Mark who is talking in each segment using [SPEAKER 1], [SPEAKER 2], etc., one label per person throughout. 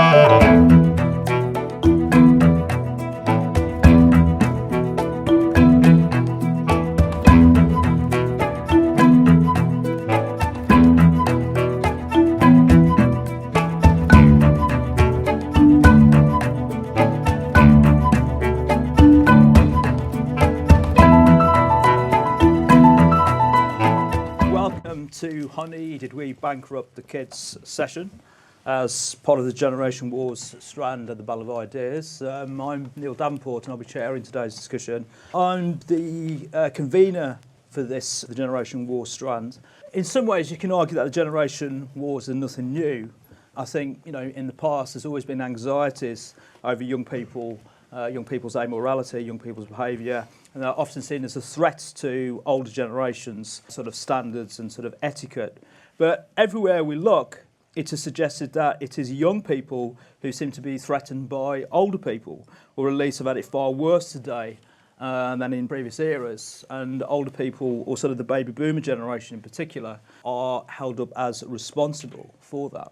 [SPEAKER 1] To Honey, Did We Bankrupt the Kids session as part of the Generation Wars strand of the Battle of Ideas. I'm Neil Davenport and I'll be chairing today's discussion. I'm the convener for this, the Generation Wars strand. In some ways you can argue that the Generation Wars are nothing new. I think, in the past there's always been anxieties over young people's amorality, young people's behaviour, and they're often seen as a threat to older generations' sort of standards and sort of etiquette. But everywhere we look, it is suggested that it is young people who seem to be threatened by older people, or at least have had it far worse today than in previous eras. And older people, or sort of the baby boomer generation in particular, are held up as responsible for that.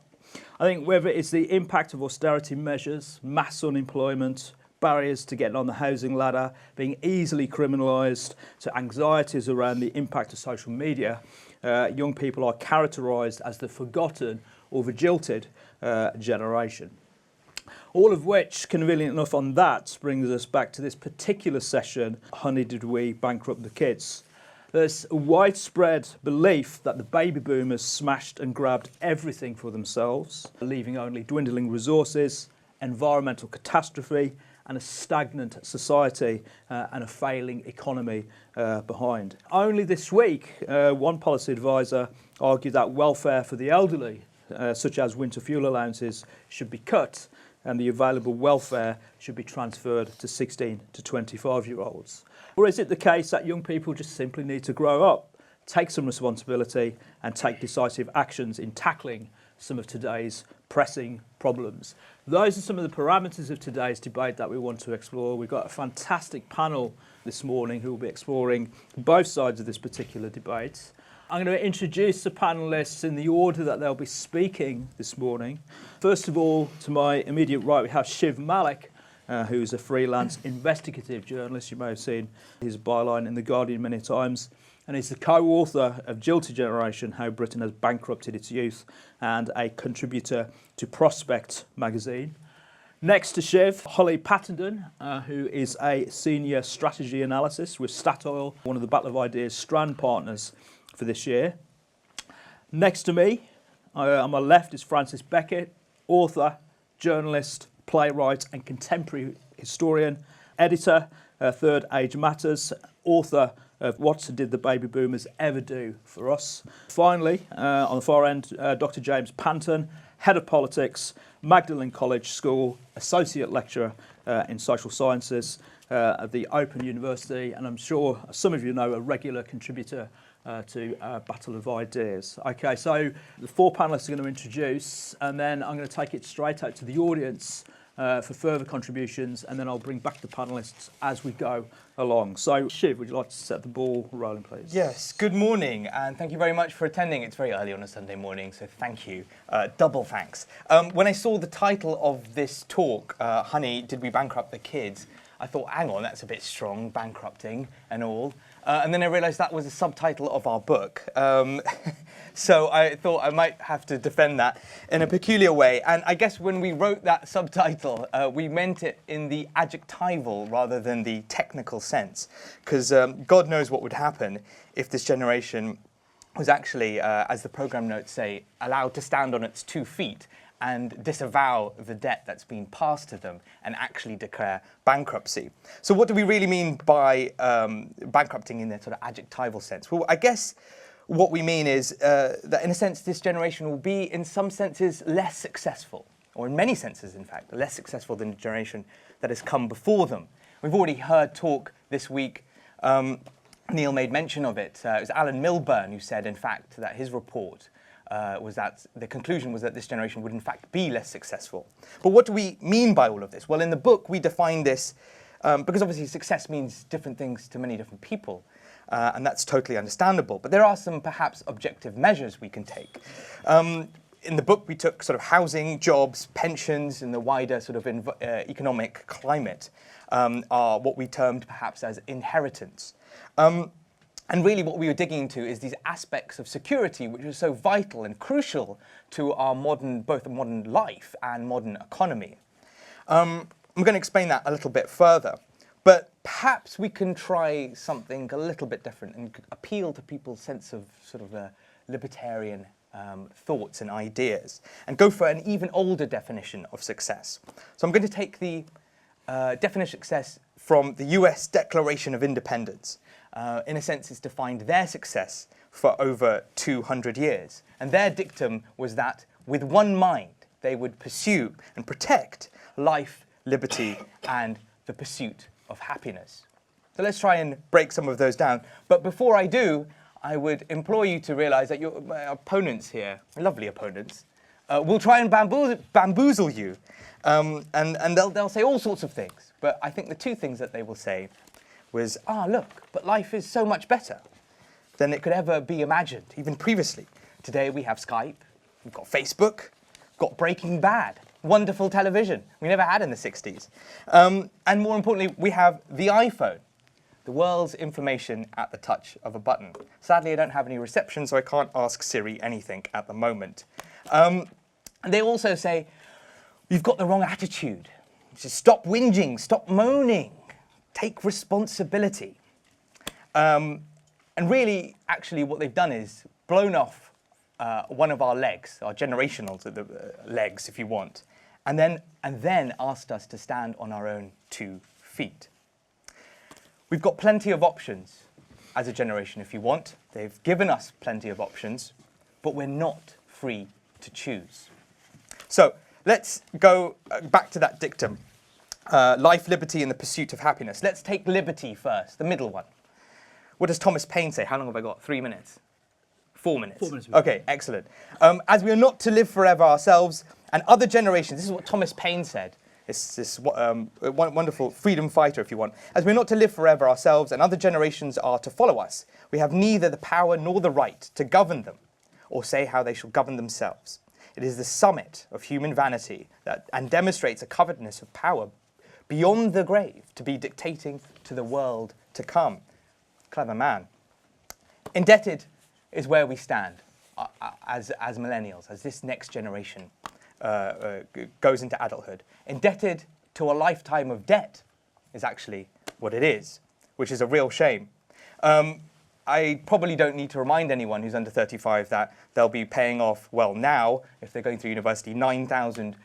[SPEAKER 1] I think whether it's the impact of austerity measures, mass unemployment, barriers to getting on the housing ladder, being easily criminalised, to anxieties around the impact of social media, young people are characterised as the forgotten or the jilted generation. All of which, convenient enough on that, brings us back to this particular session, Honey, Did We Bankrupt the Kids? There's a widespread belief that the baby boomers smashed and grabbed everything for themselves, leaving only dwindling resources, environmental catastrophe, and a stagnant society and a failing economy behind. Only this week, one policy advisor argued that welfare for the elderly, such as winter fuel allowances, should be cut and the available welfare should be transferred to 16 to 25-year-olds. Or is it the case that young people just simply need to grow up, take some responsibility and take decisive actions in tackling some of today's pressing problems? Those are some of the parameters of today's debate that we want to explore. We've got a fantastic panel this morning who will be exploring both sides of this particular debate. I'm going to introduce the panellists in the order that they'll be speaking this morning. First of all, to my immediate right, we have Shiv Malik, who's a freelance investigative journalist. You may have seen his byline in The Guardian many times. And he's the co-author of Jilted Generation, How Britain Has Bankrupted Its Youth, and a contributor to Prospect magazine. Next to Shiv, Holly Pattenden, who is a senior strategy analyst with Statoil, one of the Battle of Ideas strand partners for this year. Next to me, on my left, is Francis Beckett, author, journalist, playwright and contemporary historian, editor, Third Age Matters, author of What Did the Baby Boomers Ever Do for Us? Finally, on the far end, Dr. James Panton, Head of Politics, Magdalen College School, Associate Lecturer in Social Sciences at the Open University, and I'm sure some of you know a regular contributor to Battle of Ideas. Okay, so the four panellists are going to introduce, and then I'm going to take it straight out to the audience for further contributions, and then I'll bring back the panellists as we go along. So, Shiv, would you like to set the ball rolling, please?
[SPEAKER 2] Yes, good morning, and thank you very much for attending. It's very early on a Sunday morning, so thank you. Double thanks. When I saw the title of this talk, Honey, Did We Bankrupt the Kids? I thought, hang on, that's a bit strong, bankrupting and all. And then I realised that was a subtitle of our book. So I thought I might have to defend that in a peculiar way. And I guess when we wrote that subtitle, we meant it in the adjectival rather than the technical sense. Because God knows what would happen if this generation was actually, as the programme notes say, allowed to stand on its 2 feet and disavow the debt that's been passed to them and actually declare bankruptcy. So what do we really mean by bankrupting in the sort of adjectival sense? Well, I guess what we mean is that in a sense this generation will be in some senses less successful, or in many senses in fact, less successful than the generation that has come before them. We've already heard talk this week, Neil made mention of it. It was Alan Milburn who said in fact that his report was that the conclusion was that this generation would in fact be less successful. But what do we mean by all of this? Well, in the book we define this because obviously success means different things to many different people, and that's totally understandable. But there are some perhaps objective measures we can take. in the book, we took sort of housing, jobs, pensions, and the wider sort of economic climate are what we termed perhaps as inheritance. And really what we were digging into is these aspects of security which are so vital and crucial to our both modern life and modern economy. I'm going to explain that a little bit further, but perhaps we can try something a little bit different and appeal to people's sense of sort of libertarian thoughts and ideas, and go for an even older definition of success. So I'm going to take the definition of success from the US Declaration of Independence. In a sense, it's defined their success for over 200 years. And their dictum was that with one mind, they would pursue and protect life, liberty, and the pursuit of happiness. So let's try and break some of those down. But before I do, I would implore you to realize that your opponents here, lovely opponents, will try and bamboozle you. And they'll say all sorts of things. But I think the two things that they will say was, look, but life is so much better than it could ever be imagined, even previously. Today we have Skype, we've got Facebook, we've got Breaking Bad, wonderful television we never had in the 60s. And more importantly, we have the iPhone, the world's information at the touch of a button. Sadly, I don't have any reception, so I can't ask Siri anything at the moment. And they also say, you've got the wrong attitude. Just stop whinging, stop moaning. Take responsibility. And really, actually, what they've done is blown off one of our legs, our generational legs, if you want, and then asked us to stand on our own 2 feet. We've got plenty of options as a generation, if you want. They've given us plenty of options, but we're not free to choose. So let's go back to that dictum. Life, liberty, and the pursuit of happiness. Let's take liberty first, the middle one. What does Thomas Paine say? How long have I got? 3 minutes? 4 minutes?
[SPEAKER 1] 4 minutes.
[SPEAKER 2] Okay, excellent. As we are not to live forever ourselves and other generations, this is what Thomas Paine said, this wonderful freedom fighter, if you want. As we are not to live forever ourselves and other generations are to follow us, we have neither the power nor the right to govern them or say how they shall govern themselves. It is the summit of human vanity and demonstrates a covetousness of power beyond the grave to be dictating to the world to come. Clever man. Indebted is where we stand as millennials, as this next generation goes into adulthood. Indebted to a lifetime of debt is actually what it is, which is a real shame. I probably don't need to remind anyone who's under 35 that they'll be paying off, well, now, if they're going through university, £9,000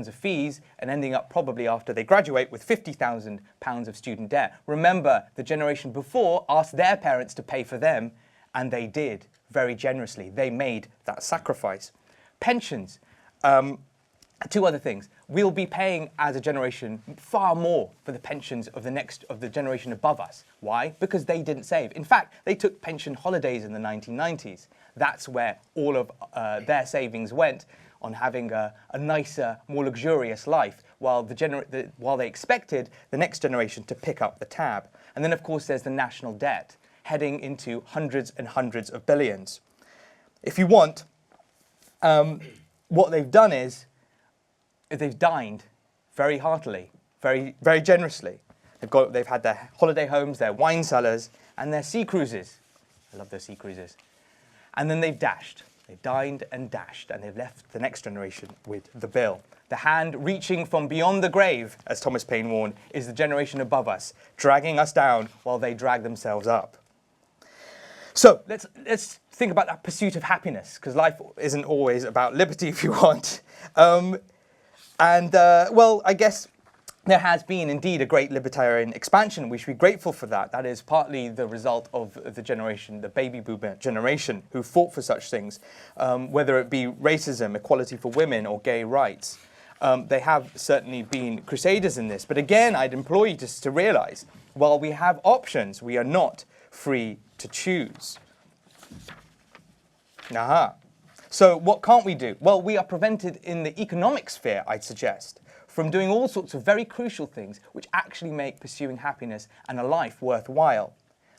[SPEAKER 2] of fees and ending up probably after they graduate with £50,000 of student debt. Remember, the generation before asked their parents to pay for them, and they did very generously. They made that sacrifice. Pensions. 2 other things. We'll be paying as a generation far more for the pensions of the generation above us. Why? Because they didn't save. In fact, they took pension holidays in the 1990s. That's where all of their savings went on having a nicer, more luxurious life, while they expected the next generation to pick up the tab. And then, of course, there's the national debt, heading into hundreds and hundreds of billions. If you want, what they've done is they've dined very heartily, very, very generously. They've had their holiday homes, their wine cellars, and their sea cruises. I love their sea cruises. And then they've dashed. They've dined and dashed, and they've left the next generation with the bill. The hand reaching from beyond the grave, as Thomas Paine warned, is the generation above us, dragging us down while they drag themselves up. So let's think about that pursuit of happiness, because life isn't always about liberty, if you want. Well, I guess there has been indeed a great libertarian expansion. We should be grateful for that. That is partly the result of the generation, the baby boomer generation, who fought for such things, whether it be racism, equality for women, or gay rights. They have certainly been crusaders in this. But again, I'd implore you just to realize, while we have options, we are not free to choose. Aha. So what can't we do? Well, we are prevented in the economic sphere, I'd suggest, from doing all sorts of very crucial things which actually make pursuing happiness and a life worthwhile.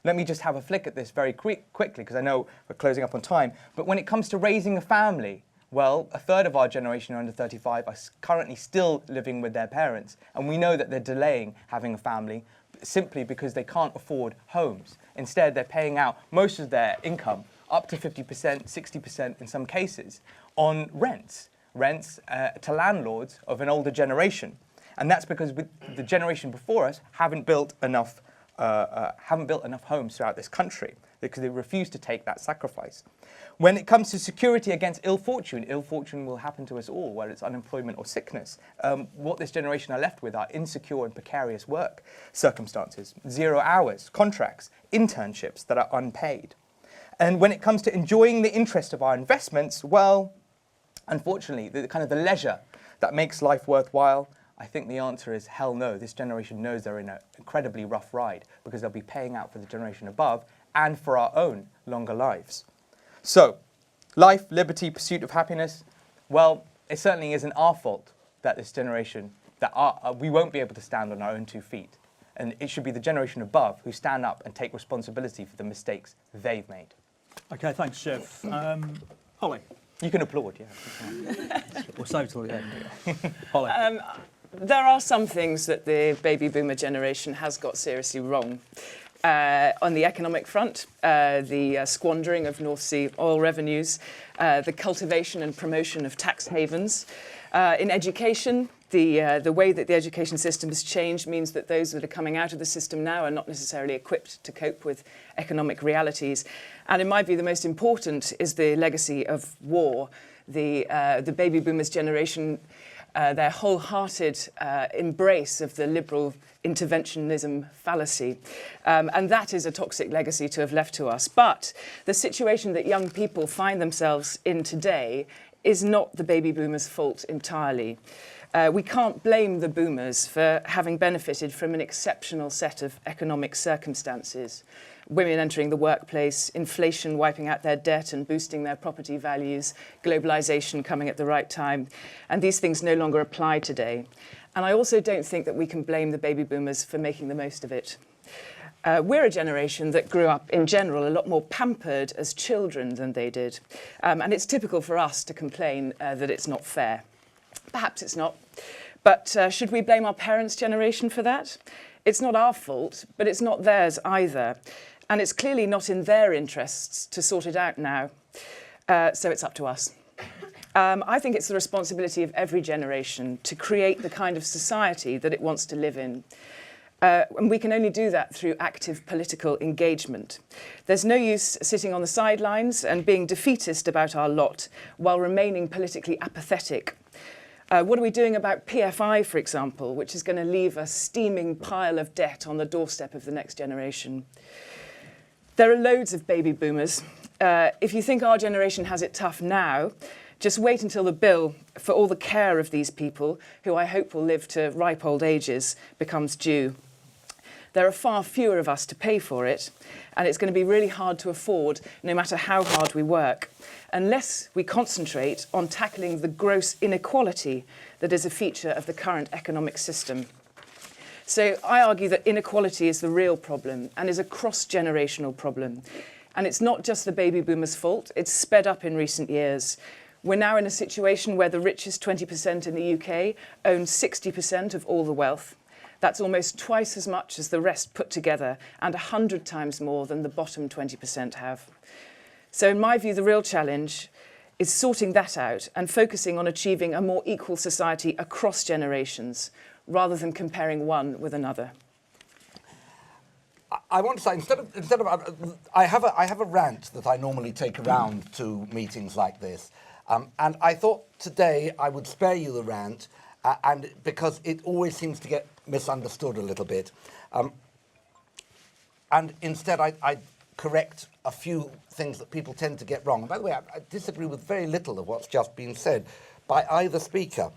[SPEAKER 2] Let me just have a flick at this very quickly, because I know we're closing up on time. But when it comes to raising a family, Well, a third of our generation under 35 are currently still living with their parents, and we know that they're delaying having a family simply because they can't afford homes. Instead, they're paying out most of their income, up to 50%, 60% in some cases, on rents to landlords of an older generation. And that's because the generation before us haven't built enough homes throughout this country because they refuse to take that sacrifice. When it comes to security against ill fortune will happen to us all, whether it's unemployment or sickness. What this generation are left with are insecure and precarious work circumstances, 0 hours, contracts, internships that are unpaid. And when it comes to enjoying the interest of our investments, well, unfortunately, the leisure that makes life worthwhile, I think the answer is hell no. This generation knows they're in an incredibly rough ride because they'll be paying out for the generation above and for our own longer lives. So, life, liberty, pursuit of happiness, well, it certainly isn't our fault that this generation, we won't be able to stand on our own 2 feet. And it should be the generation above who stand up and take responsibility for the mistakes they've made.
[SPEAKER 1] Okay, thanks, Shiv. Holly.
[SPEAKER 2] You can applaud, yeah.
[SPEAKER 1] We'll save till the end. Holly.
[SPEAKER 3] There are some things that the baby boomer generation has got seriously wrong. On the economic front, the squandering of North Sea oil revenues, the cultivation and promotion of tax havens. In education, the way that the education system has changed means that those that are coming out of the system now are not necessarily equipped to cope with economic realities. And in my view, the most important is the legacy of war. The baby boomers generation, their wholehearted embrace of the liberal interventionism fallacy. And that is a toxic legacy to have left to us. But the situation that young people find themselves in today is not the baby boomers' fault entirely. We can't blame the boomers for having benefited from an exceptional set of economic circumstances. Women entering the workplace, inflation wiping out their debt and boosting their property values, globalization coming at the right time. And these things no longer apply today. And I also don't think that we can blame the baby boomers for making the most of it. We're a generation that grew up, in general, a lot more pampered as children than they did. And it's typical for us to complain that it's not fair. Perhaps it's not. But should we blame our parents' generation for that? It's not our fault, but it's not theirs either. And it's clearly not in their interests to sort it out now. So it's up to us. I think it's the responsibility of every generation to create the kind of society that it wants to live in. And we can only do that through active political engagement. There's no use sitting on the sidelines and being defeatist about our lot while remaining politically apathetic. What are we doing about PFI, for example, which is going to leave a steaming pile of debt on the doorstep of the next generation? There are loads of baby boomers. If you think our generation has it tough now, just wait until the bill for all the care of these people, who I hope will live to ripe old ages, becomes due. There are far fewer of us to pay for it, and it's going to be really hard to afford, no matter how hard we work, unless we concentrate on tackling the gross inequality that is a feature of the current economic system. So I argue that inequality is the real problem and is a cross-generational problem. And it's not just the baby boomers' fault, it's sped up in recent years. We're now in a situation where the richest 20% in the UK own 60% of all the wealth. That's almost twice as much as the rest put together and 100 times more than the bottom 20% have. So in my view, the real challenge is sorting that out and focusing on achieving a more equal society across generations, rather than comparing one with another.
[SPEAKER 4] I want to say, instead of I have a rant that I normally take around to meetings like this, and I thought today I would spare you the rant, and because it always seems to get misunderstood a little bit, and instead I correct a few things that people tend to get wrong. And by the way, I disagree with very little of what's just been said by either speaker,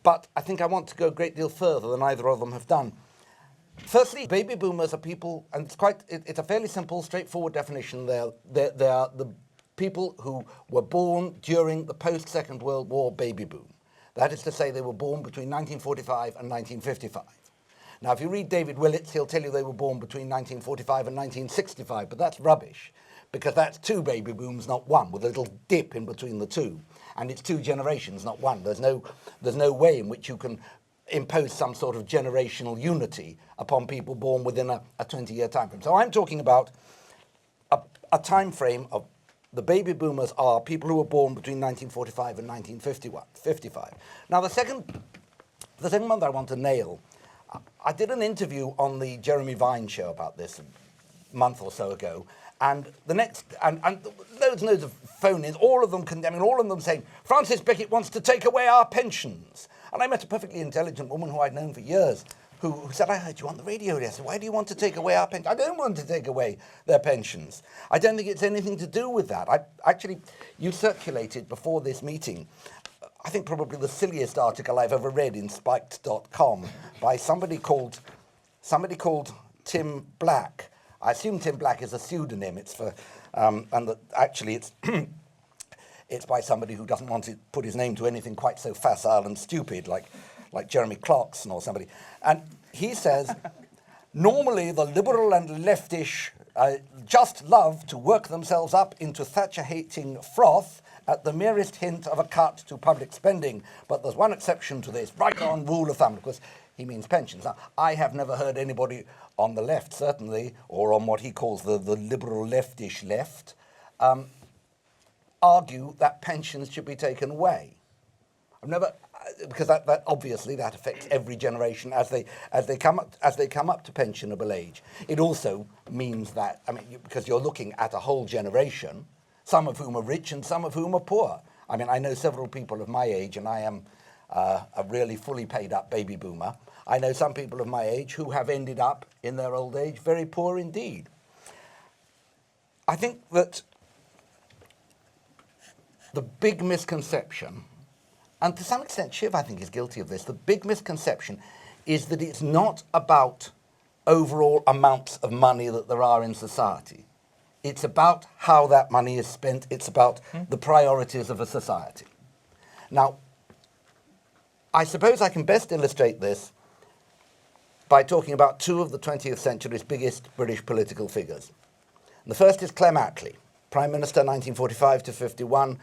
[SPEAKER 4] but I think I want to go a great deal further than either of them have done. Firstly, baby boomers are people, and it's a fairly simple, straightforward definition. They are the people who were born during the post-Second World War baby boom. That is to say, they were born between 1945 and 1955. Now, if you read David Willits, he'll tell you they were born between 1945 and 1965, but that's rubbish, because that's two baby booms, not one, with a little dip in between the two. And it's two generations, not one. There's no way in which you can impose some sort of generational unity upon people born within a 20-year time frame. So I'm talking about a time frame of the baby boomers are people who were born between 1945 and 1955. Now, the second one that I want to nail, I did an interview on the Jeremy Vine show about this a month or so ago, and loads and loads of phone-ins, all of them condemning, all of them saying, Francis Bickett wants to take away our pensions. And I met a perfectly intelligent woman who I'd known for years, who said, I heard you on the radio yesterday. Why do you want to take away our pensions? I don't want to take away their pensions. I don't think it's anything to do with that. You circulated before this meeting, I think probably the silliest article I've ever read in spiked.com by somebody called Tim Black. I assume Tim Black is a pseudonym. It's for, actually it's it's by somebody who doesn't want to put his name to anything quite so facile and stupid, like Jeremy Clarkson or somebody. And he says, normally the liberal and leftish just love to work themselves up into Thatcher-hating froth at the merest hint of a cut to public spending. But there's one exception to this, right on rule of thumb. Of course, he means pensions. Now, I have never heard anybody on the left, certainly, or on what he calls the liberal leftish left, argue that pensions should be taken away. I've never, because that obviously that affects every generation as they come up to pensionable age. It also means that, because you're looking at a whole generation, some of whom are rich and some of whom are poor. I know several people of my age, and I am a really fully paid up baby boomer. I know some people of my age who have ended up in their old age very poor indeed. I think that the big misconception, and to some extent Shiv, I think, is guilty of this, the big misconception is that it's not about overall amounts of money that there are in society. It's about how that money is spent. It's about the priorities of a society. Now, I suppose I can best illustrate this by talking about two of the 20th century's biggest British political figures. And the first is Clem Attlee, Prime Minister 1945 to 51,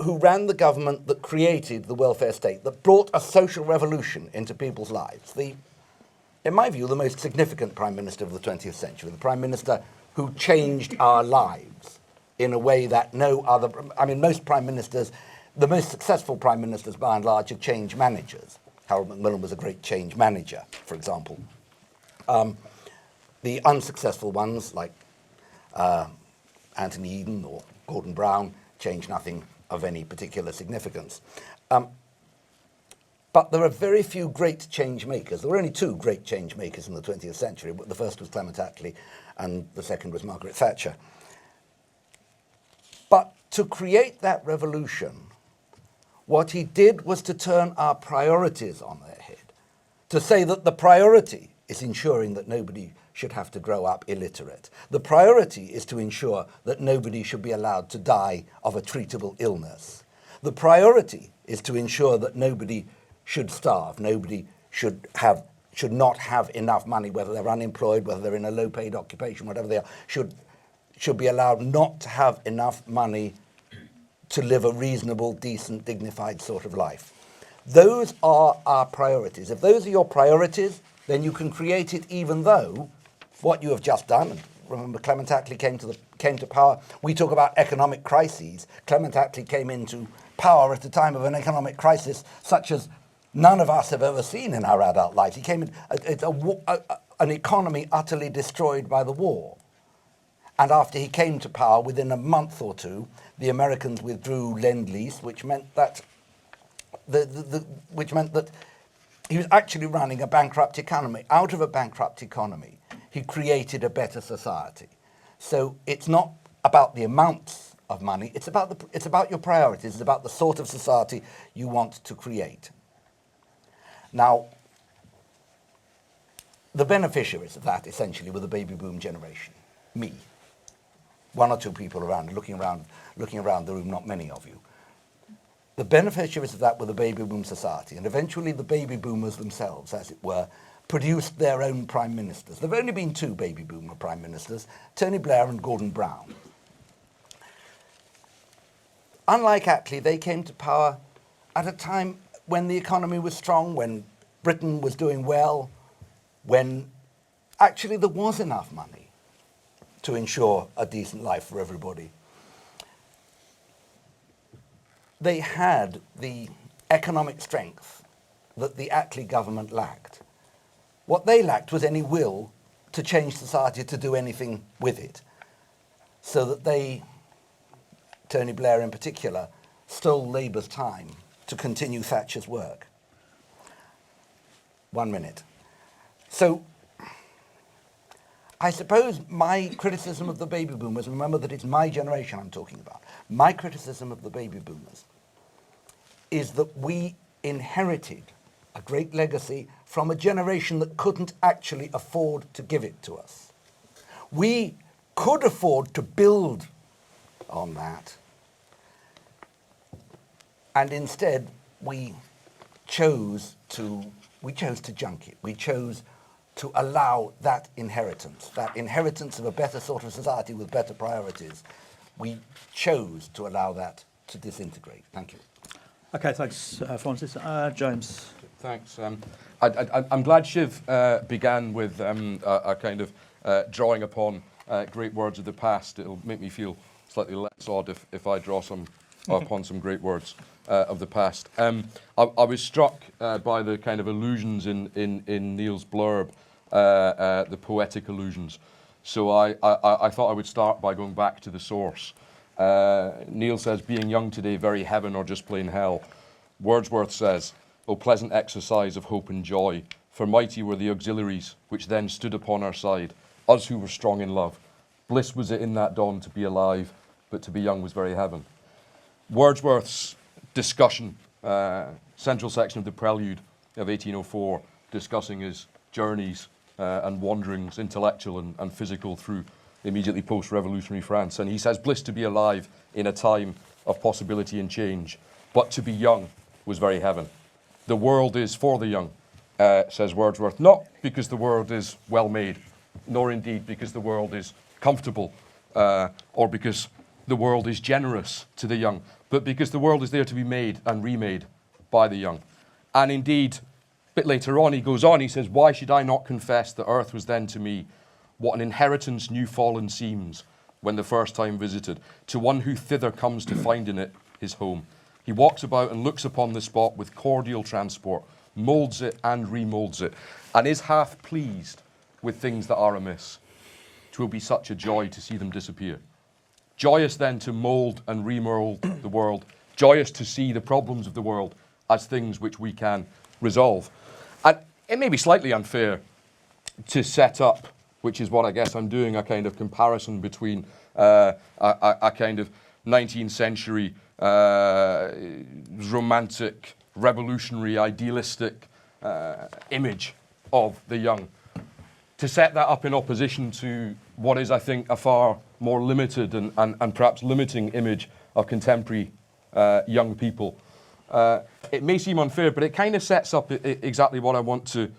[SPEAKER 4] who ran the government that created the welfare state, that brought a social revolution into people's lives. In my view, the most significant Prime Minister of the 20th century, the Prime Minister who changed our lives in a way that no other... most Prime Ministers, the most successful Prime Ministers by and large are change managers. Harold Macmillan was a great change manager, for example. The unsuccessful ones, like Anthony Eden or Gordon Brown, changed nothing of any particular significance. But there are very few great change makers. There were only two great change makers in the 20th century. The first was Clement Attlee, and the second was Margaret Thatcher. But to create that revolution, what he did was to turn our priorities on their head, to say that the priority is ensuring that nobody should have to grow up illiterate. The priority is to ensure that nobody should be allowed to die of a treatable illness. The priority is to ensure that nobody should starve, nobody should not have enough money, whether they're unemployed, whether they're in a low-paid occupation, whatever they are, should be allowed not to have enough money to live a reasonable, decent, dignified sort of life. Those are our priorities. If those are your priorities, then you can create it even though what you have just done, and remember Clement Attlee came to power, we talk about economic crises. Clement Attlee came into power at a time of an economic crisis such as none of us have ever seen in our adult lives. He came in, an economy utterly destroyed by the war. And after he came to power, within a month or two, the Americans withdrew Lend-Lease, which meant that he was actually running a bankrupt economy. Out of a bankrupt economy, he created a better society. So it's not about the amounts of money, it's about your priorities, it's about the sort of society you want to create. Now, the beneficiaries of that essentially were the baby boom generation, me. One or two people around, looking around the room, not many of you. The beneficiaries of that were the baby boom society, and eventually the baby boomers themselves, as it were, produced their own prime ministers. There have only been two baby boomer prime ministers, Tony Blair and Gordon Brown. Unlike Attlee, they came to power at a time when the economy was strong, when Britain was doing well, when actually there was enough money to ensure a decent life for everybody. They had the economic strength that the Attlee government lacked. What they lacked was any will to change society, to do anything with it. So that they, Tony Blair in particular, stole Labour's time to continue Thatcher's work. 1 minute. So, I suppose my criticism of the baby boomers, remember that it's my generation I'm talking about, my criticism of the baby boomers is that we inherited a great legacy from a generation that couldn't actually afford to give it to us. We could afford to build on that, and instead we chose to junk it. We chose to allow that inheritance of a better sort of society with better priorities. We chose to allow that to disintegrate. Thank you.
[SPEAKER 1] Okay, thanks, Francis. James.
[SPEAKER 5] Thanks. I'm glad Shiv began with a kind of drawing upon great words of the past. It'll make me feel slightly less odd if I draw upon some great words of the past. I was struck by the kind of allusions in Neil's blurb, the poetic allusions. So I thought I would start by going back to the source. Neil says, being young today, very heaven or just plain hell. Wordsworth says, O pleasant exercise of hope and joy, for mighty were the auxiliaries which then stood upon our side, us who were strong in love. Bliss was it in that dawn to be alive, but to be young was very heaven. Wordsworth's discussion, central section of the Prelude of 1804, discussing his journeys and wanderings, intellectual and physical, through immediately post-revolutionary France. And he says, bliss to be alive in a time of possibility and change, but to be young was very heaven. The world is for the young, says Wordsworth, not because the world is well made, nor indeed because the world is comfortable, or because the world is generous to the young, but because the world is there to be made and remade by the young. And indeed, a bit later on, he goes on, he says, why should I not confess that earth was then to me what an inheritance new fallen seems when the first time visited, to one who thither comes to find in it his home. He walks about and looks upon the spot with cordial transport, moulds it and remoulds it, and is half pleased with things that are amiss. 'Twill be such a joy to see them disappear. Joyous then to mould and remould the world, joyous to see the problems of the world as things which we can resolve. And it may be slightly unfair to set up, which is what I guess I'm doing, a kind of comparison between a kind of 19th century romantic, revolutionary, idealistic image of the young. To set that up in opposition to what is, I think, a far more limited and perhaps limiting image of contemporary young people. It may seem unfair, but it kind of sets up exactly what I want to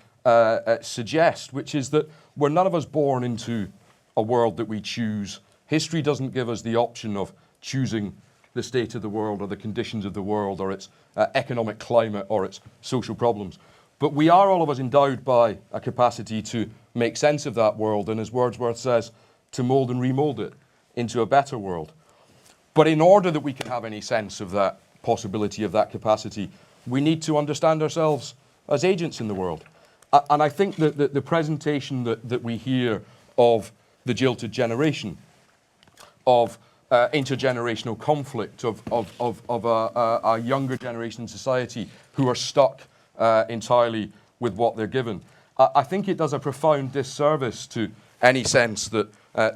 [SPEAKER 5] suggest, which is that we're none of us born into a world that we choose. History doesn't give us the option of choosing the state of the world or the conditions of the world or its economic climate or its social problems. But we are all of us endowed by a capacity to make sense of that world and, as Wordsworth says, to mould and remould it into a better world. But in order that we can have any sense of that possibility, of that capacity, we need to understand ourselves as agents in the world. And I think that the presentation that we hear of the jilted generation, of intergenerational conflict, of a younger generation in society who are stuck entirely with what they're given, I think it does a profound disservice to any sense that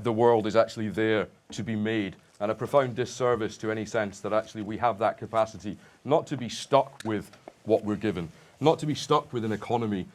[SPEAKER 5] the world is actually there to be made, and a profound disservice to any sense that actually we have that capacity not to be stuck with what we're given, not to be stuck with an economy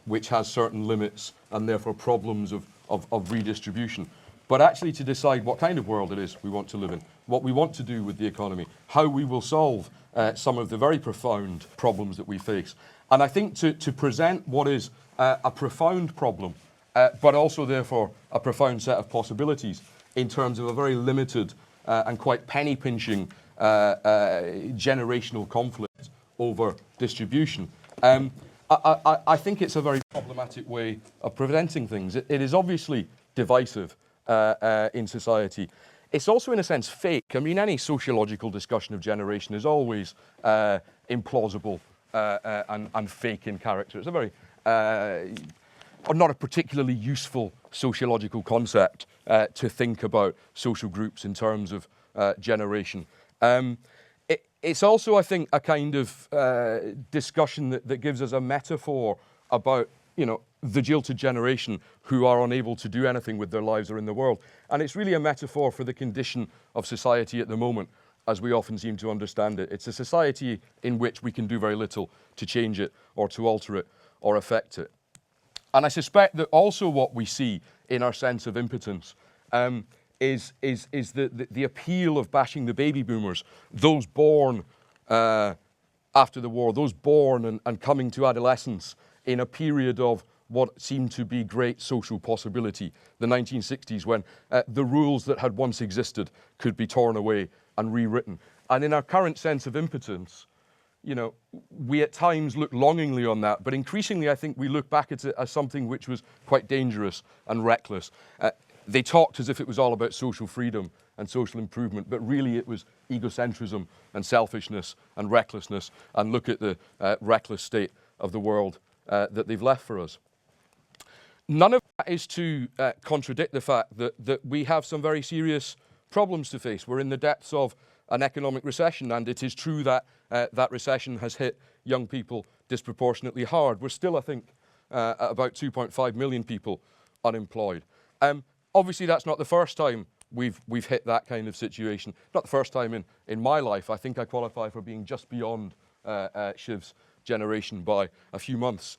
[SPEAKER 5] which has certain limits and therefore problems of redistribution, but actually to decide what kind of world it is we want to live in, what we want to do with the economy, how we will solve some of the very profound problems that we face. And I think to present what is a profound problem, but also therefore a profound set of possibilities in terms of a very limited and quite penny-pinching generational conflict over distribution. I think it's a very problematic way of presenting things. It is obviously divisive in society. It's also, in a sense, fake. I mean, any sociological discussion of generation is always implausible and fake in character. It's a very, not a particularly useful sociological concept to think about social groups in terms of generation. It's also, I think, a kind of discussion that gives us a metaphor about, the jilted generation who are unable to do anything with their lives or in the world. And it's really a metaphor for the condition of society at the moment, as we often seem to understand it. It's a society in which we can do very little to change it or to alter it or affect it. And I suspect that also what we see in our sense of impotence is the appeal of bashing the baby boomers, those born after the war, those born and coming to adolescence in a period of what seemed to be great social possibility, the 1960s, when the rules that had once existed could be torn away and rewritten. And in our current sense of impotence, we at times look longingly on that, but increasingly I think we look back at it as something which was quite dangerous and reckless. They talked as if it was all about social freedom and social improvement, but really it was egocentrism and selfishness and recklessness, and look at the reckless state of the world that they've left for us. None of that is to contradict the fact that we have some very serious problems to face. We're in the depths of an economic recession, and it is true that that recession has hit young people disproportionately hard. We're still, I think, at about 2.5 million people unemployed. Obviously, that's not the first time we've hit that kind of situation. Not the first time in my life. I think I qualify for being just beyond Shiv's generation by a few months,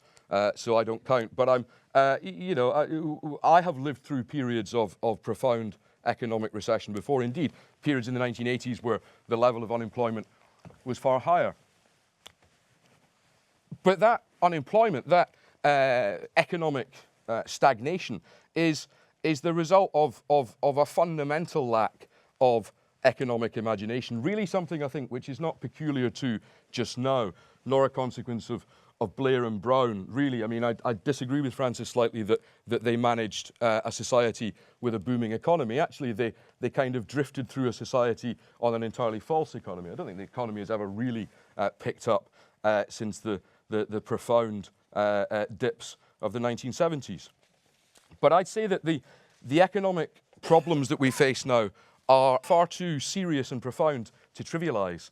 [SPEAKER 5] so I don't count. But I have lived through periods of profound economic recession before. Indeed, periods in the 1980s where the level of unemployment was far higher. But that unemployment, that economic stagnation is the result of a fundamental lack of economic imagination. Really something, I think, which is not peculiar to just now, nor a consequence of Blair and Brown, really. I mean, I disagree with Francis slightly that they managed a society with a booming economy. Actually, they kind of drifted through a society on an entirely false economy. I don't think the economy has ever really picked up since the profound dips of the 1970s. But I'd say that the economic problems that we face now are far too serious and profound to trivialise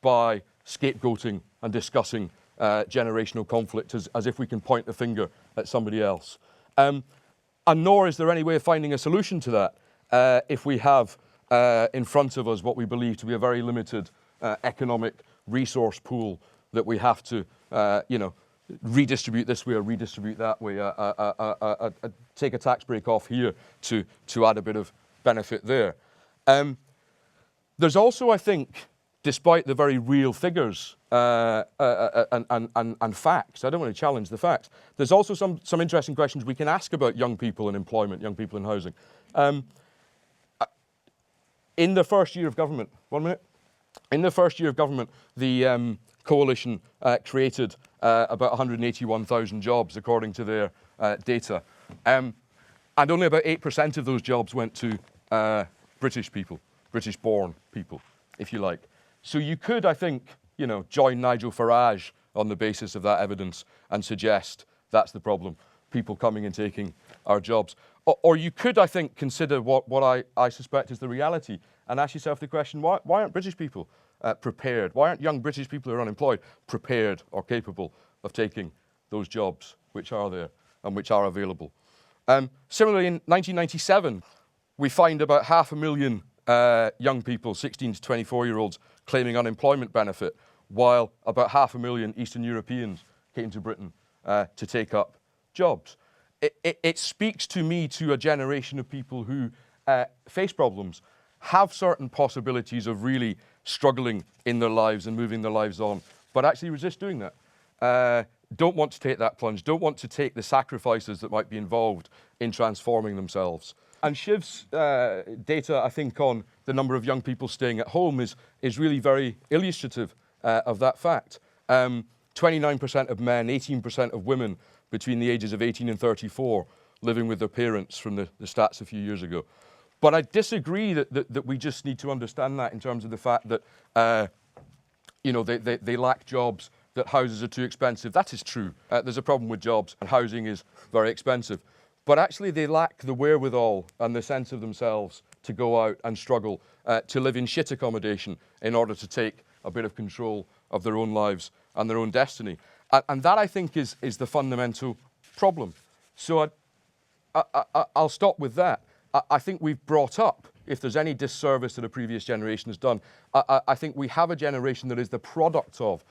[SPEAKER 5] by scapegoating and discussing generational conflict as if we can point the finger at somebody else. And nor is there any way of finding a solution to that if we have in front of us what we believe to be a very limited economic resource pool that we have to, redistribute this way or redistribute that way, take a tax break off here to add a bit of benefit there. There's also, I think, despite the very real figures and facts, I don't want to challenge the facts, there's also some interesting questions we can ask about young people in employment, young people in housing. In the first year of government, in the first year of government, the coalition created about 181,000 jobs, according to their data. And only about 8% of those jobs went to British people, British-born people, if you like. So you could, I think, join Nigel Farage on the basis of that evidence and suggest that's the problem, people coming and taking our jobs. Or you could, I think, consider what I suspect is the reality and ask yourself the question, why aren't British people prepared? Why aren't young British people who are unemployed prepared or capable of taking those jobs which are there and which are available? Similarly, in 1997, we find about 500,000 young people, 16 to 24-year-olds, claiming unemployment benefit, while about 500,000 Eastern Europeans came to Britain to take up jobs. It speaks to me to a generation of people who face problems, have certain possibilities of really struggling in their lives and moving their lives on, but actually resist doing that. Don't want to take that plunge, don't want to take the sacrifices that might be involved in transforming themselves. And Shiv's data, I think, on the number of young people staying at home is really very illustrative of that fact. 29% of men, 18% of women between the ages of 18 and 34 living with their parents from the stats a few years ago. But I disagree that we just need to understand that in terms of the fact that they lack jobs, that houses are too expensive. That is true. There's a problem with jobs and housing is very expensive. But actually they lack the wherewithal and the sense of themselves to go out and struggle, to live in shit accommodation in order to take a bit of control of their own lives and their own destiny. And that, I think, is the fundamental problem. So I'll stop with that. I think we've brought up, if there's any disservice that a previous generation has done, I think we have a generation that is the product of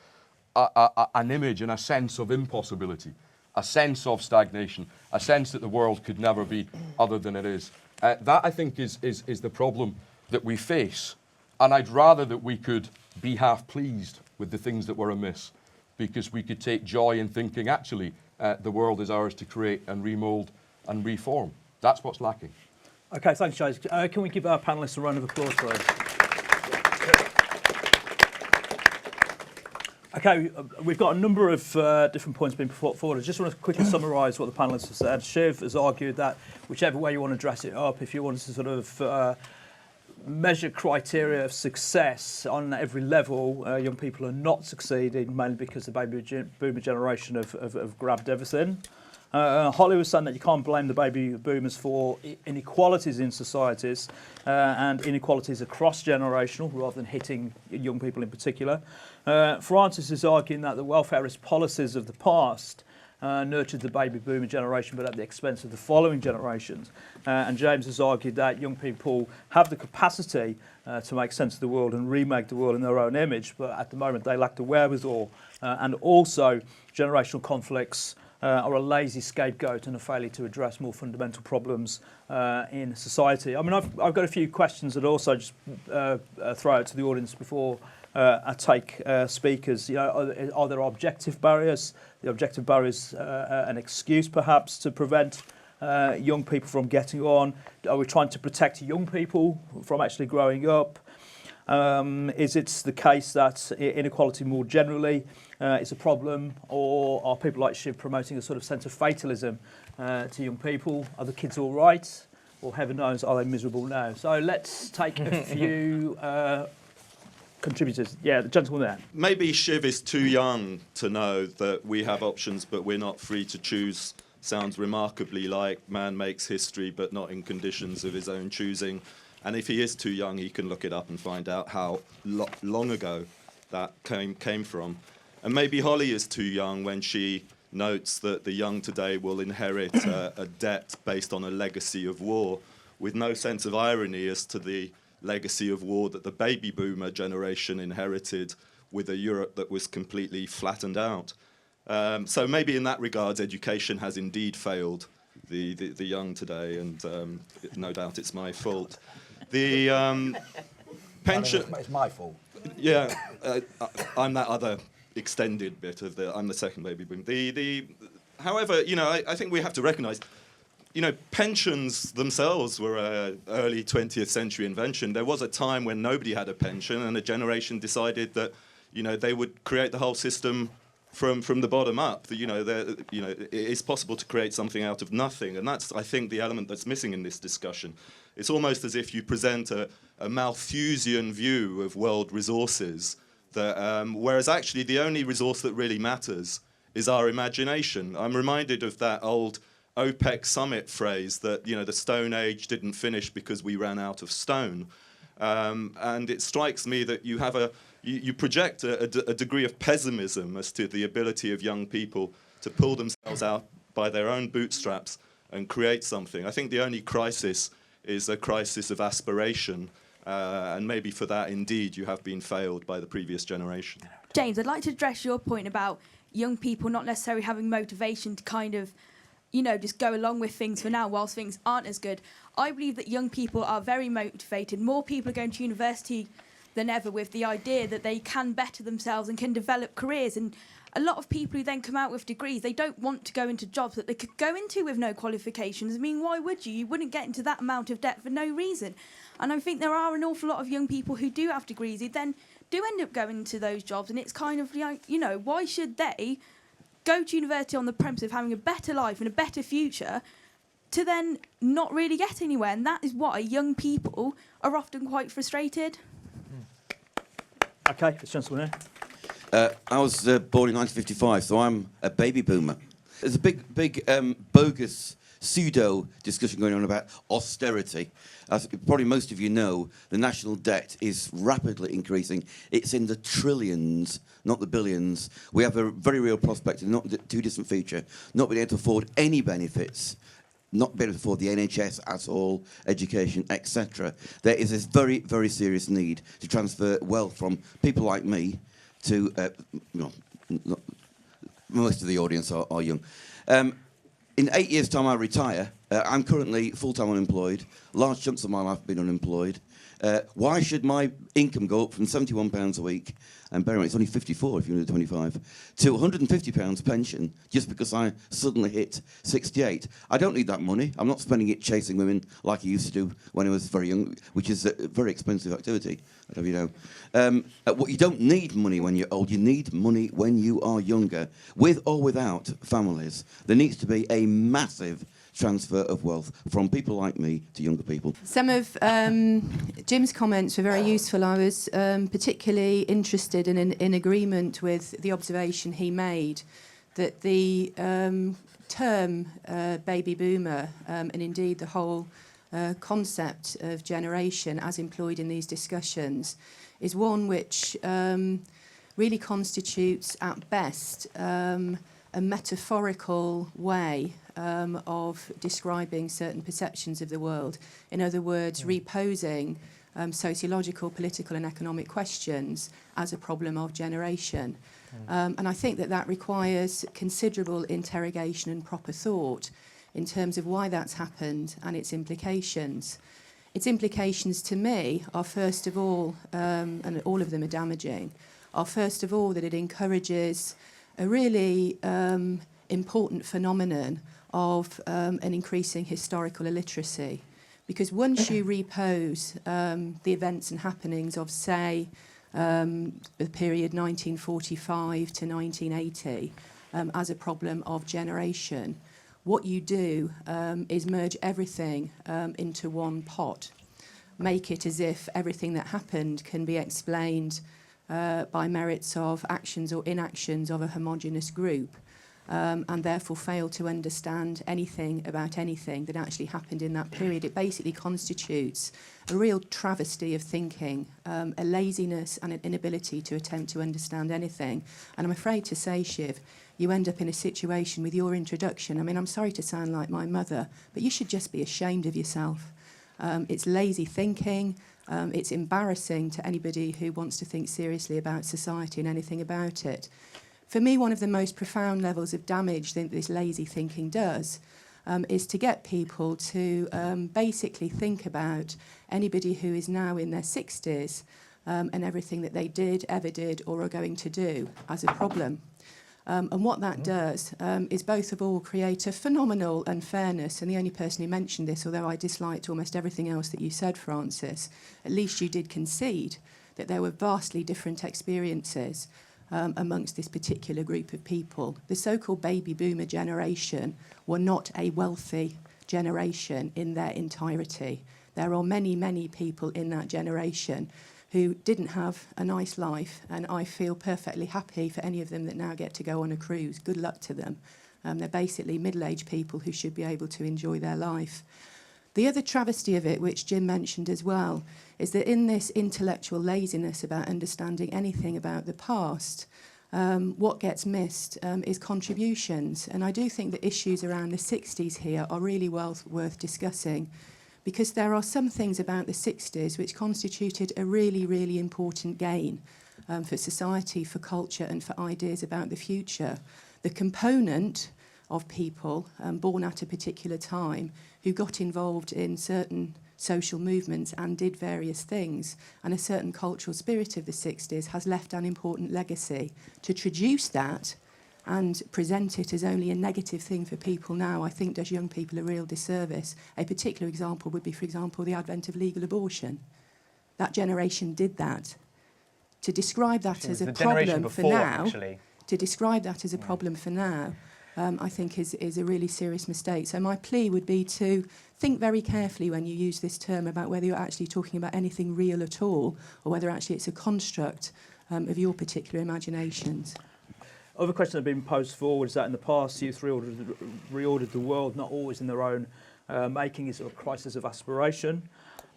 [SPEAKER 5] an image and a sense of impossibility, a sense of stagnation, a sense that the world could never be other than it is. That, I think, is the problem that we face. And I'd rather that we could be half pleased with the things that were amiss, because we could take joy in thinking, actually, the world is ours to create and remould and reform. That's what's lacking.
[SPEAKER 1] Okay, thanks, James. Can we give our panellists a round of applause, please? Okay, we've got a number of different points being put forward. I just want to quickly summarise what the panellists have said. Shiv has argued that whichever way you want to dress it up, if you want to sort of measure criteria of success on every level, young people are not succeeding, mainly because the baby boomer generation have grabbed everything. Holly was saying that you can't blame the baby boomers for inequalities in societies and inequalities across generational rather than hitting young people in particular. Francis is arguing that the welfarist policies of the past nurtured the baby boomer generation but at the expense of the following generations. And James has argued that young people have the capacity to make sense of the world and remake the world in their own image, but at the moment they lack the wherewithal. And also generational conflicts are a lazy scapegoat and a failure to address more fundamental problems in society. I mean, I've got a few questions that also just throw out to the audience before I take speakers. You know, are there objective barriers? The objective barriers an excuse perhaps to prevent young people from getting on? Are we trying to protect young people from actually growing up? Is it the case that inequality more generally is a problem, or are people like Shiv promoting a sort of sense of fatalism to young people? Are the kids all right? Or heaven knows, are they miserable now? So let's take a few contributors. Yeah, the gentleman there.
[SPEAKER 6] Maybe Shiv is too young to know that we have options but we're not free to choose. Sounds remarkably like man makes history but not in conditions of his own choosing. And if he is too young, he can look it up and find out how long ago that came from. And maybe Holly is too young when she notes that the young today will inherit a debt based on a legacy of war, with no sense of irony as to the legacy of war that the baby boomer generation inherited with a Europe that was completely flattened out. So maybe in that regard, education has indeed failed the young today, and no doubt it's my fault. The pension...
[SPEAKER 4] It's my fault.
[SPEAKER 6] Yeah, I'm that other extended bit of I'm the second baby boom. However, you know, I think we have to recognise, you know, pensions themselves were an early 20th century invention. There was a time when nobody had a pension, and a generation decided that, you know, they would create the whole system from the bottom up. That, you know, it is possible to create something out of nothing, and that's, I think, the element that's missing in this discussion. It's almost as if you present a Malthusian view of world resources, that, whereas actually the only resource that really matters is our imagination. I'm reminded of that old OPEC summit phrase that, you know, the Stone Age didn't finish because we ran out of stone. And it strikes me that you have you project a degree of pessimism as to the ability of young people to pull themselves out by their own bootstraps and create something. I think the only crisis is a crisis of aspiration, and maybe for that, indeed, you have been failed by the previous generation.
[SPEAKER 7] James, I'd like to address your point about young people not necessarily having motivation to kind of just go along with things for now whilst things aren't as good. I believe that young people are very motivated. More people are going to university than ever with the idea that they can better themselves and can develop careers. And a lot of people who then come out with degrees, they don't want to go into jobs that they could go into with no qualifications. I mean, why would you? You wouldn't get into that amount of debt for no reason. And I think there are an awful lot of young people who do have degrees who then do end up going into those jobs. And it's kind of like, why should they go to university on the premise of having a better life and a better future to then not really get anywhere? And that is why young people are often quite frustrated.
[SPEAKER 1] Okay, this gentleman here.
[SPEAKER 8] I was born in 1955, so I'm a baby boomer. There's a big bogus pseudo discussion going on about austerity. As probably most of you know, the national debt is rapidly increasing. It's in the trillions, not the billions. We have a very real prospect, and not too distant future, not being able to afford any benefits, not being able to afford the NHS at all, education, etc. There is this very, very serious need to transfer wealth from people like me to, most of the audience are young. In 8 years' time, I retire. I'm currently full-time unemployed. Large chunks of my life have been unemployed. Why should my income go up from £71 a week, and bear in mind it's only 54 if you're under 25, to £150 pension just because I suddenly hit 68? I don't need that money. I'm not spending it chasing women like I used to do when I was very young, which is a very expensive activity, I don't know if you know. What you don't need money when you're old, you need money when you are younger. With or without families, there needs to be a massive transfer of wealth from people like me to younger people.
[SPEAKER 9] Some of Jim's comments were very useful. I was particularly interested and in agreement with the observation he made that the term baby boomer and indeed the whole concept of generation as employed in these discussions is one which really constitutes at best a metaphorical way of describing certain perceptions of the world. In other words, reposing sociological, political and economic questions as a problem of generation. And I think that requires considerable interrogation and proper thought in terms of why that's happened and its implications. Its implications to me are first of all, and all of them are damaging, are first of all that it encourages a really important phenomenon of an increasing historical illiteracy. Because once you repose the events and happenings of, say, the period 1945 to 1980 as a problem of generation, what you do is merge everything into one pot, make it as if everything that happened can be explained by merits of actions or inactions of a homogenous group, and therefore fail to understand anything about anything that actually happened in that period. It basically constitutes a real travesty of thinking, a laziness and an inability to attempt to understand anything. And I'm afraid to say, Shiv, you end up in a situation with your introduction. I mean, I'm sorry to sound like my mother, but you should just be ashamed of yourself. It's lazy thinking. It's embarrassing to anybody who wants to think seriously about society and anything about it. For me, one of the most profound levels of damage that this lazy thinking does is to get people to basically think about anybody who is now in their 60s and everything that they did, ever did, or are going to do as a problem. And what that does is both of all create a phenomenal unfairness, and the only person who mentioned this, although I disliked almost everything else that you said, Francis, at least you did concede that there were vastly different experiences amongst this particular group of people. The so-called baby boomer generation were not a wealthy generation in their entirety. There are many, many people in that generation who didn't have a nice life, and I feel perfectly happy for any of them that now get to go on a cruise. Good luck to them. They're basically middle-aged people who should be able to enjoy their life. The other travesty of it, which Jim mentioned as well, is that in this intellectual laziness about understanding anything about the past, what gets missed is contributions. And I do think the issues around the 60s here are really well worth discussing, because there are some things about the 60s which constituted a really, really important gain for society, for culture, and for ideas about the future. The component of people born at a particular time who got involved in certain social movements and did various things. And a certain cultural spirit of the 60s has left an important legacy. To traduce that and present it as only a negative thing for people now, I think does young people a real disservice. A particular example would be, for example, the advent of legal abortion. That generation did that. To describe that as a problem for now, to describe that as a problem for now, I think is a really serious mistake. So my plea would be to think very carefully when you use this term about whether you're actually talking about anything real at all, or whether actually it's a construct of your particular imaginations.
[SPEAKER 1] Other questions that have been posed forward is that in the past youth reordered the world, not always in their own making. Is a crisis of aspiration.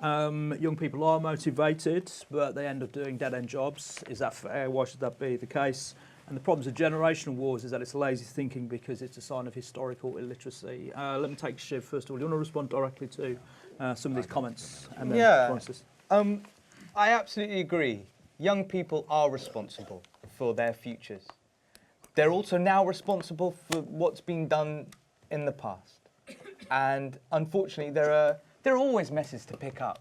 [SPEAKER 1] Young people are motivated, but they end up doing dead-end jobs. Is that fair? Why should that be the case? And the problems of generational wars is that it's lazy thinking because it's a sign of historical illiteracy. Let me take Shiv first of all. Do you want to respond directly to some of these comments? And then Francis?
[SPEAKER 2] I absolutely agree. Young people are responsible for their futures. They're also now responsible for what's been done in the past. And unfortunately, there are always messes to pick up.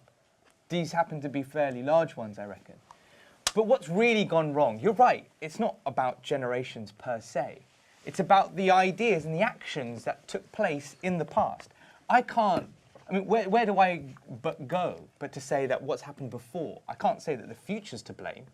[SPEAKER 2] These happen to be fairly large ones, I reckon. But what's really gone wrong, you're right, it's not about generations per se. It's about the ideas and the actions that took place in the past. Where do I go but to say that what's happened before? I can't say that the future's to blame,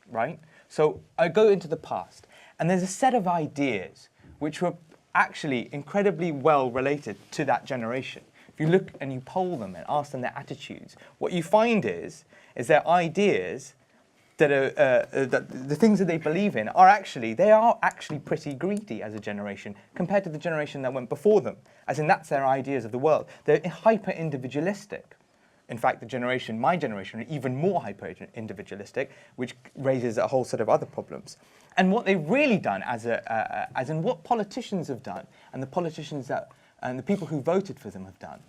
[SPEAKER 2] right? So I go into the past, and there's a set of ideas which were actually incredibly well related to that generation. If you look and you poll them and ask them their attitudes, what you find is their ideas that are the things that they believe in are actually pretty greedy as a generation compared to the generation that went before them. As in, that's their ideas of the world. They're hyper-individualistic. In fact, my generation, are even more hyper-individualistic, which raises a whole set of other problems. And what they've really done, as in what politicians have done, and the politicians and the people who voted for them have done,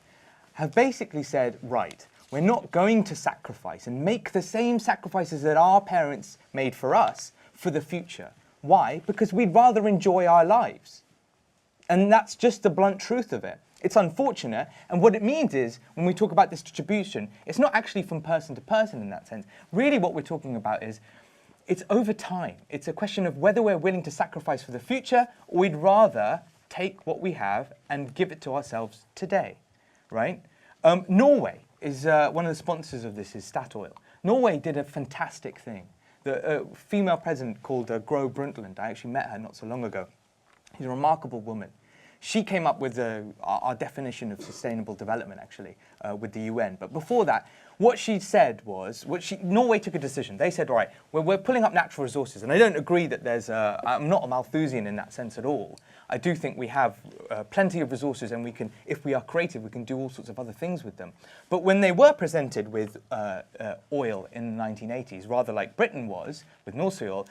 [SPEAKER 2] have basically said, right, we're not going to sacrifice and make the same sacrifices that our parents made for us for the future. Why? Because we'd rather enjoy our lives. And that's just the blunt truth of it. It's unfortunate, and what it means is, when we talk about this distribution, it's not actually from person to person in that sense. Really what we're talking about is, it's over time. It's a question of whether we're willing to sacrifice for the future, or we'd rather take what we have and give it to ourselves today, right? Norway is one of the sponsors of this is Statoil. Norway did a fantastic thing. The female president called Gro Brundtland, I actually met her not so long ago. She's a remarkable woman. She came up with our definition of sustainable development, actually, with the UN. But before that, what she said was, Norway took a decision. They said, all right, we're pulling up natural resources. And I don't agree that I'm not a Malthusian in that sense at all. I do think we have plenty of resources, and we can, if we are creative, we can do all sorts of other things with them. But when they were presented with oil in the 1980s, rather like Britain was with North Sea oil,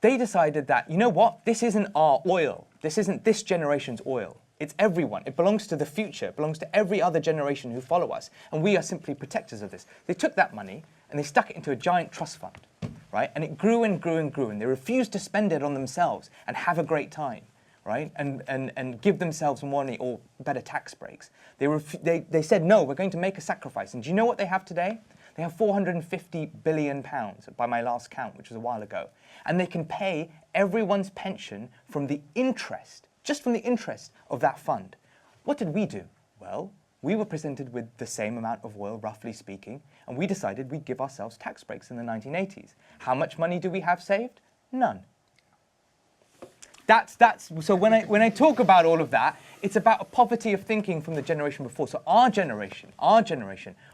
[SPEAKER 2] they decided that, you know what, this isn't our oil. This isn't this generation's oil. It's everyone. It belongs to the future. It belongs to every other generation who follow us. And we are simply protectors of this. They took that money and they stuck it into a giant trust fund, right? And it grew and grew and grew. And they refused to spend it on themselves and have a great time, right? And give themselves money or better tax breaks. They said, no, we're going to make a sacrifice. And do you know what they have today? They have £450 billion by my last count, which was a while ago. And they can pay everyone's pension from the interest, just from the interest of that fund. What did we do? Well, we were presented with the same amount of oil, roughly speaking, and we decided we'd give ourselves tax breaks in the 1980s. How much money do we have saved? None. So when I talk about all of that, it's about a poverty of thinking from the generation before. So our generation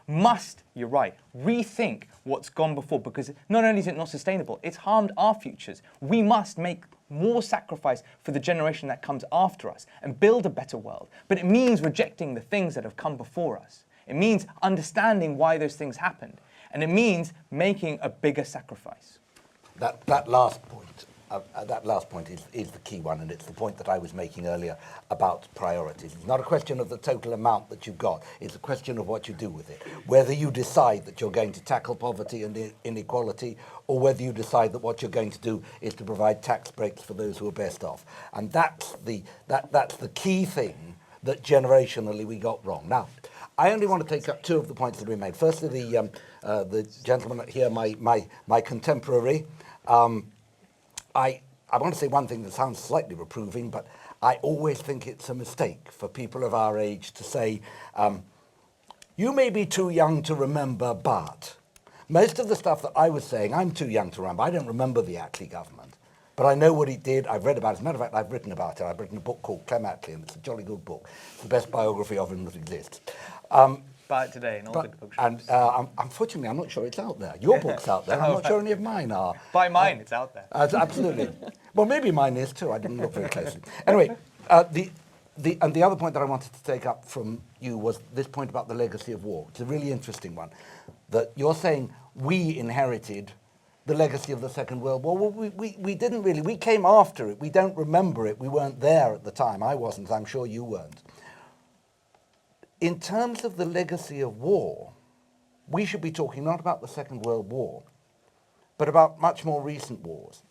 [SPEAKER 2] must, you're right, rethink what's gone before, because not only is it not sustainable, it's harmed our futures. We must make more sacrifice for the generation that comes after us and build a better world. But it means rejecting the things that have come before us. It means understanding why those things happened. And it means making a bigger sacrifice.
[SPEAKER 4] That last point that last point is the key one, and it's the point that I was making earlier about priorities. It's not a question of the total amount that you've got. It's a question of what you do with it. Whether you decide that you're going to tackle poverty and inequality, or whether you decide that what you're going to do is to provide tax breaks for those who are best off. And that's the key thing that generationally we got wrong. Now, I only want to take up two of the points that we made. Firstly, the gentleman here, my contemporary. I want to say one thing that sounds slightly reproving, but I always think it's a mistake for people of our age to say, you may be too young to remember, but most of the stuff that I was saying, I'm too young to remember. I don't remember the Attlee government, but I know what he did. I've read about it. As a matter of fact, I've written about it. I've written a book called Clem Attlee, and it's a jolly good book. It's the best biography of him that exists.
[SPEAKER 2] Buy it today in all the bookshops.
[SPEAKER 4] And unfortunately, I'm not sure it's out there. Your book's out there. I'm not sure any of mine are.
[SPEAKER 2] Buy mine, it's out there.
[SPEAKER 4] Absolutely. Well, maybe mine is too. I didn't look very closely. Anyway, the other point that I wanted to take up from you was this point about the legacy of war. It's a really interesting one. That you're saying we inherited the legacy of the Second World War. Well, we didn't really. We came after it. We don't remember it. We weren't there at the time. I wasn't. I'm sure you weren't. In terms of the legacy of war, we should be talking not about the Second World War, but about much more recent wars.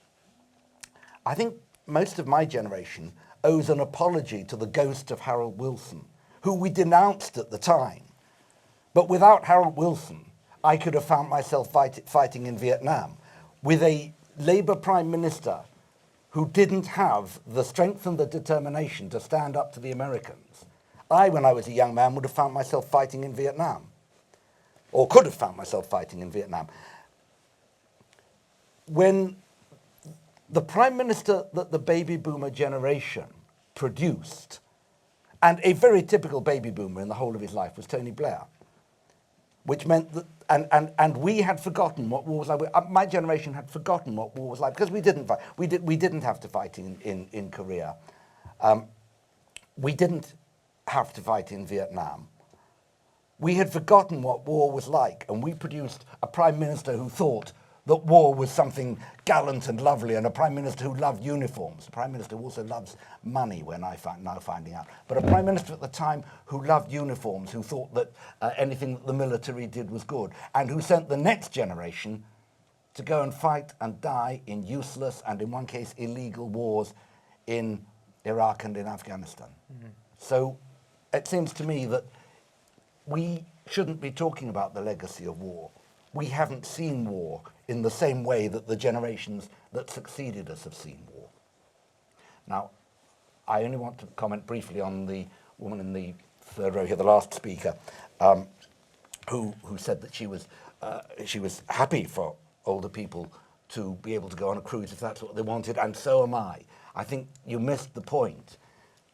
[SPEAKER 4] I think most of my generation owes an apology to the ghost of Harold Wilson, who we denounced at the time. But without Harold Wilson, I could have found myself fighting in Vietnam with a Labour Prime Minister who didn't have the strength and the determination to stand up to the Americans. When I was a young man, would have found myself fighting in Vietnam, or could have found myself fighting in Vietnam. When the Prime Minister that the baby boomer generation produced, and a very typical baby boomer in the whole of his life was Tony Blair, which meant that, and we had forgotten what war was like. My generation had forgotten what war was like because we didn't fight. We didn't have to fight in Korea. We didn't have to fight in Vietnam. We had forgotten what war was like, and we produced a prime minister who thought that war was something gallant and lovely, and a prime minister who loved uniforms. A prime minister who also loves money, when now finding out. But a prime minister at the time who loved uniforms, who thought that anything that the military did was good, and who sent the next generation to go and fight and die in useless and, in one case, illegal wars in Iraq and in Afghanistan. Mm-hmm. So it seems to me that we shouldn't be talking about the legacy of war. We haven't seen war in the same way that the generations that succeeded us have seen war. Now, I only want to comment briefly on the woman in the third row here, the last speaker, who said that she was happy for older people to be able to go on a cruise if that's what they wanted, and so am I. I think you missed the point.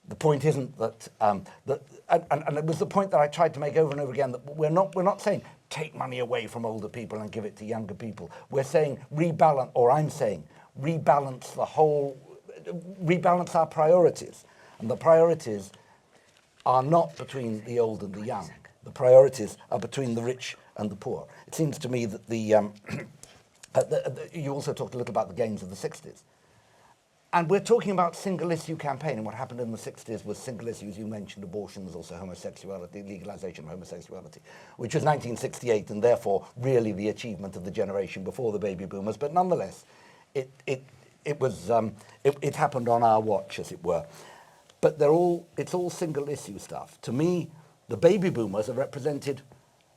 [SPEAKER 4] The point isn't that, and it was the point that I tried to make over and over again, that we're not saying take money away from older people and give it to younger people. We're saying rebalance, or I'm saying rebalance our priorities. And the priorities are not between the old and the young. The priorities are between the rich and the poor. It seems to me that you also talked a little about the gains of the 60s. And we're talking about single-issue campaign, and what happened in the 60s was single issues. You mentioned abortion, there's also homosexuality, legalization of homosexuality, which was 1968, and therefore really the achievement of the generation before the baby boomers. But nonetheless, it happened on our watch, as it were. But it's all single-issue stuff. To me, the baby boomers are represented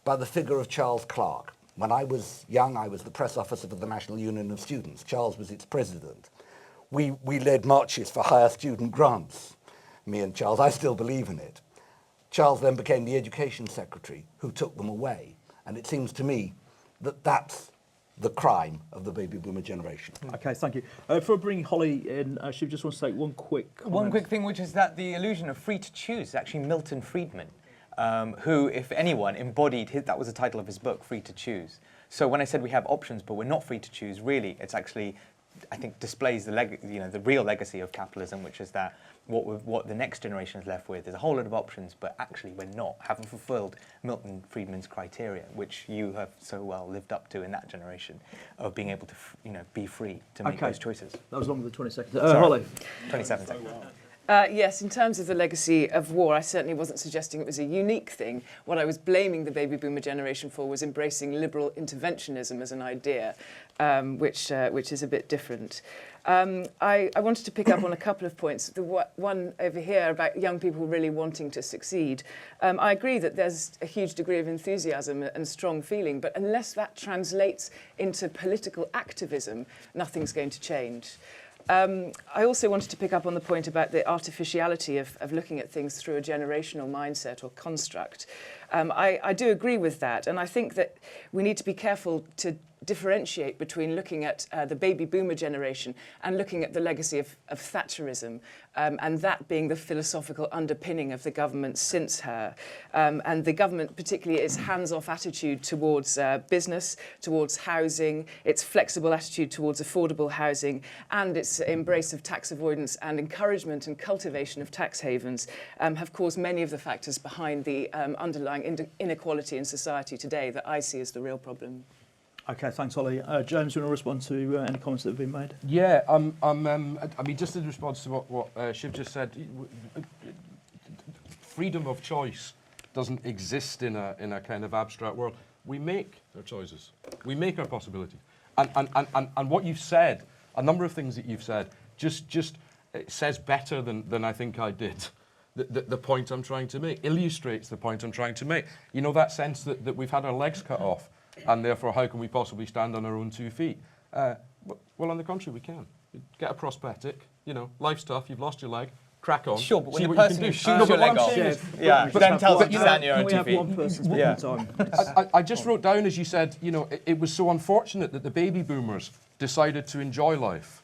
[SPEAKER 4] by the figure of Charles Clarke. When I was young, I was the press officer for the National Union of Students. Charles was its president. We led marches for higher student grants, me and Charles. I still believe in it. Charles then became the education secretary who took them away. And it seems to me that that's the crime of the baby boomer generation.
[SPEAKER 1] Okay, thank you. Before bringing Holly in, she just wants to say one quick comment.
[SPEAKER 2] One quick thing, which is that the illusion of free to choose is actually Milton Friedman, who, if anyone, embodied that was the title of his book, Free to Choose. So when I said we have options, but we're not free to choose, really, it's actually I think displays the real legacy of capitalism, which is that what the next generation is left with is a whole lot of options, but actually haven't fulfilled Milton Friedman's criteria, which you have so well lived up to in that generation, of being able to be free to make those choices.
[SPEAKER 1] That was longer than 20 seconds. Holly.
[SPEAKER 2] 27 seconds.
[SPEAKER 3] Yes, in terms of the legacy of war, I certainly wasn't suggesting it was a unique thing. What I was blaming the baby boomer generation for was embracing liberal interventionism as an idea, which is a bit different. I wanted to pick up on a couple of points. The one over here about young people really wanting to succeed. I agree that there's a huge degree of enthusiasm and strong feeling, but unless that translates into political activism, nothing's going to change. I also wanted to pick up on the point about the artificiality of looking at things through a generational mindset or construct. I do agree with that, and I think that we need to be careful to differentiate between looking at the baby boomer generation and looking at the legacy of Thatcherism, and that being the philosophical underpinning of the government since her. And the government particularly its hands-off attitude towards business, towards housing, its flexible attitude towards affordable housing, and its embrace of tax avoidance and encouragement and cultivation of tax havens have caused many of the factors behind the underlying inequality in society today that I see as the real problem.
[SPEAKER 1] Okay, thanks, Holly. James, you want to respond to any comments that have been made?
[SPEAKER 5] Yeah, I mean, just in response to what Shiv just said, freedom of choice doesn't exist in a kind of abstract world. We make our choices. We make our possibilities. And what you've said, a number of things that you've said, just says better than I think I did. The point I'm trying to make, illustrates the point I'm trying to make. You know, that sense that we've had our legs cut off, and therefore how can we possibly stand on our own 2 feet? Well, on the contrary, we can. Get a prosthetic, life's tough, you've lost your leg, crack on.
[SPEAKER 2] Sure, but
[SPEAKER 5] see
[SPEAKER 2] when the
[SPEAKER 5] what
[SPEAKER 2] person
[SPEAKER 5] you
[SPEAKER 2] who
[SPEAKER 5] can do.
[SPEAKER 2] shoots your leg off, then tells you to stand on your own 2
[SPEAKER 1] Can we
[SPEAKER 2] feet.
[SPEAKER 1] have one person speak at a time?
[SPEAKER 5] I just wrote down, as you said, it was so unfortunate that the baby boomers decided to enjoy life.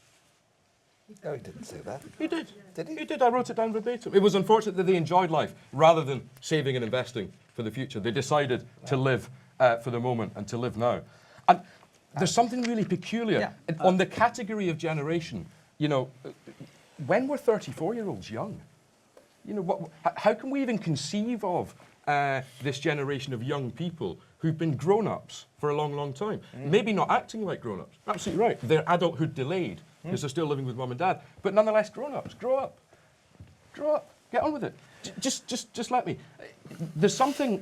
[SPEAKER 4] No, he didn't say that.
[SPEAKER 5] He did.
[SPEAKER 4] Did he?
[SPEAKER 5] He did. I wrote it down verbatim. It was unfortunate that they enjoyed life rather than saving and investing for the future. They decided to live for the moment and to live now. And there's something really peculiar on the category of generation. When were 34-year-olds young? How can we even conceive of this generation of young people who've been grown-ups for a long, long time? Maybe not acting like grown-ups. Absolutely right. Their adulthood delayed because they're still living with mum and dad. But nonetheless, grown-ups. Grow up. Grow up. Get on with it. Just let me. There's something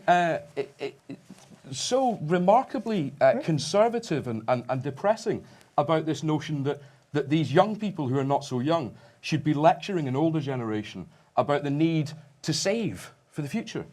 [SPEAKER 5] so remarkably conservative and depressing about this notion that these young people who are not so young should be lecturing an older generation about the need to save for the future.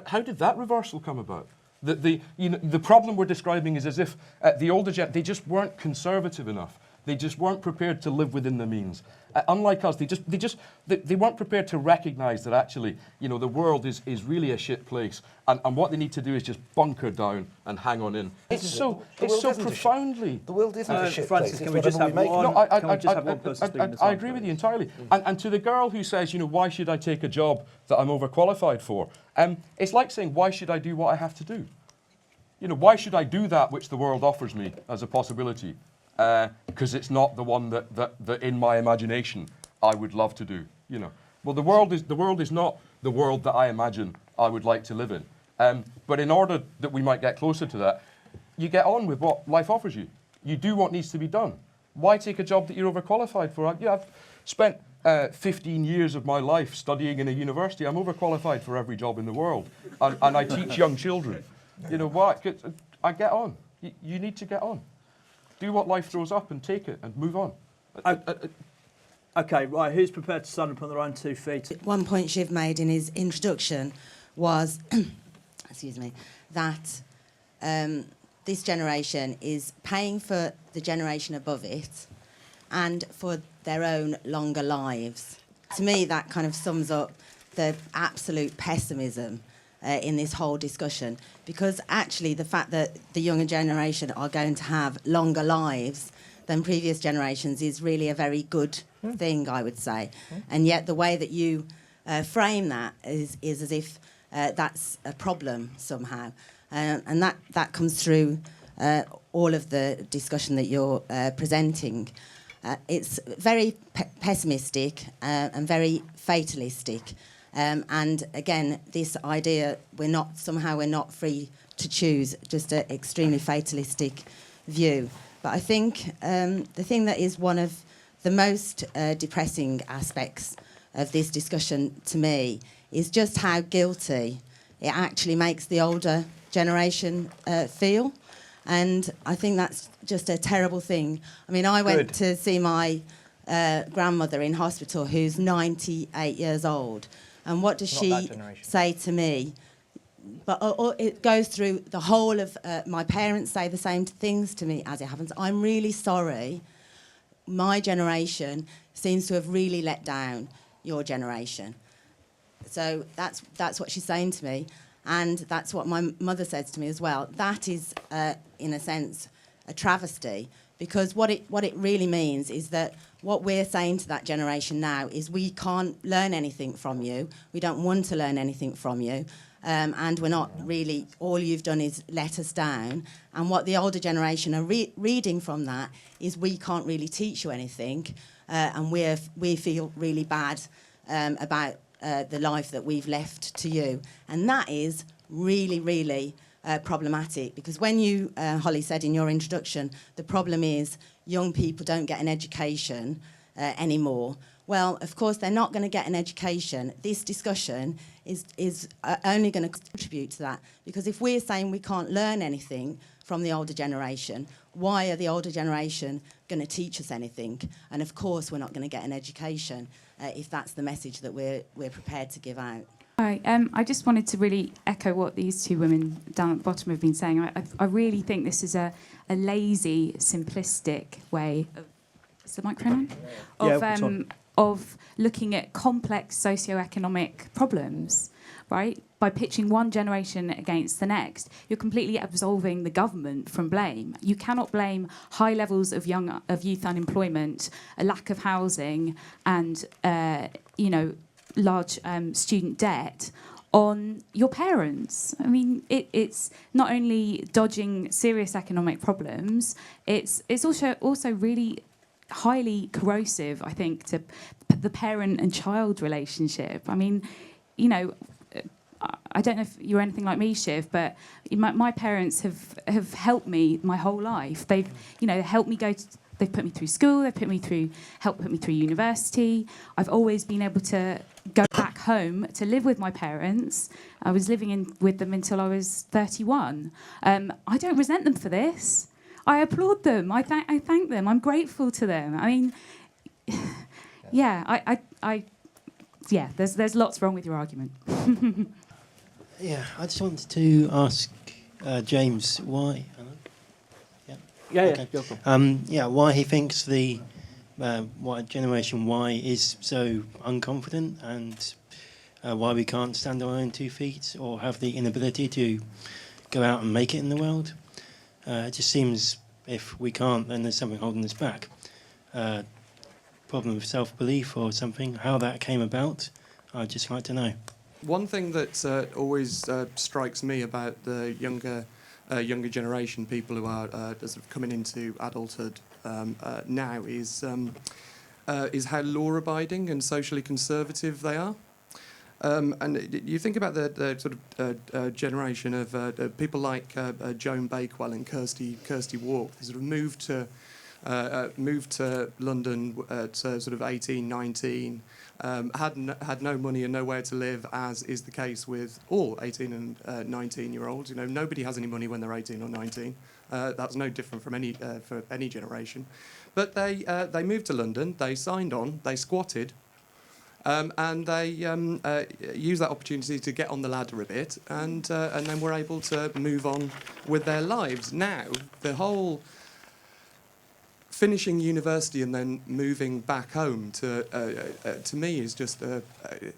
[SPEAKER 5] How did that reversal come about? The problem we're describing is as if the older they just weren't conservative enough. They just weren't prepared to live within their means. Unlike us, they weren't prepared to recognise that actually, the world is really a shit place, and what they need to do is just bunker down and hang on in. It's so profoundly.
[SPEAKER 4] The world isn't a shit
[SPEAKER 1] Francis,
[SPEAKER 4] place.
[SPEAKER 1] can we just have one? Can we just have one person speaking at a time,
[SPEAKER 5] I agree with you
[SPEAKER 1] please?
[SPEAKER 5] entirely. And to the girl who says, why should I take a job that I'm overqualified for? It's like saying, why should I do what I have to do? Why should I do that which the world offers me as a possibility? Because it's not the one that in my imagination I would love to do. Well, the world is not the world that I imagine I would like to live in. But in order that we might get closer to that, you get on with what life offers you. You do what needs to be done. Why take a job that you're overqualified for? I've spent 15 years of my life studying in a university. I'm overqualified for every job in the world, and I teach young children. Why? I get on. You need to get on. Do what life throws up and take it and move on.
[SPEAKER 1] Okay, right, who's prepared to stand up on their own 2 feet?
[SPEAKER 10] One point Shiv made in his introduction was, excuse me, that this generation is paying for the generation above it and for their own longer lives. To me, that kind of sums up the absolute pessimism in this whole discussion, because actually the fact that the younger generation are going to have longer lives than previous generations is really a very good thing, I would say. And yet the way that you frame that is as if that's a problem somehow. And that comes through all of the discussion that you're presenting. It's very pessimistic and very fatalistic. And again, this idea we're not free to choose, just an extremely fatalistic view. But I think the thing that is one of the most depressing aspects of this discussion to me is just how guilty it actually makes the older generation feel. And I think that's just a terrible thing. I mean, I went to see my grandmother in hospital, who's 98 years old. And what does she say to me? But it goes through the whole of my parents say the same things to me as it happens. I'm really sorry. My generation seems to have really let down your generation. So that's what she's saying to me. And that's what my mother says to me as well. That is, in a sense, a travesty, because what it really means is that what we're saying to that generation now is we can't learn anything from you. We don't want to learn anything from you. And we're not really, all you've done is let us down. And what the older generation are reading from that is we can't really teach you anything. And we feel really bad about the life that we've left to you. And that is really, really problematic, because when you, Holly, said in your introduction, the problem is young people don't get an education anymore. Well, of course, they're not going to get an education. This discussion is only going to contribute to that, because if we're saying we can't learn anything from the older generation, why are the older generation going to teach us anything? And of course, we're not going to get an education if that's the message that we're prepared to give out.
[SPEAKER 11] Hi, I just wanted to really echo what these two women down at the bottom have been saying. I really think this is a lazy, simplistic way of... Is the microphone on? Of looking at complex socio-economic problems, right? By pitching one generation against the next, you're completely absolving the government from blame. You cannot blame high levels of youth unemployment, a lack of housing, and large student debt on your parents. I mean, it's not only dodging serious economic problems, it's also really highly corrosive, I think, to the parent and child relationship. I mean, I don't know if you're anything like me, Shiv, but my parents have helped me my whole life. They've helped me they've put me through school, helped put me through university. I've always been able to go back home to live with my parents. I was living with them until I was 31. I don't resent them for this. I applaud them. I thank them. I'm grateful to them. I mean, there's lots wrong with your argument.
[SPEAKER 12] Yeah, I just wanted to ask James why. Why he thinks the Generation Y is so unconfident, and why we can't stand on our own 2 feet or have the inability to go out and make it in the world. It just seems if we can't, then there's something holding us back. Problem of self-belief or something. How that came about, I'd just like to know.
[SPEAKER 13] One thing that always strikes me about the younger generation, people who are sort of coming into adulthood now, is how law-abiding and socially conservative they are. And you think about the sort of generation of people like Joan Bakewell and Kirsty Walk. They sort of moved to London at sort of 18, 19, had no money and nowhere to live, as is the case with all 18 and 19-year-olds. Nobody has any money when they're 18 or 19. That's no different from for any generation. But they moved to London. They signed on. They squatted. And they used that opportunity to get on the ladder a bit, and then were able to move on with their lives. Now, the whole finishing university and then moving back home to me is just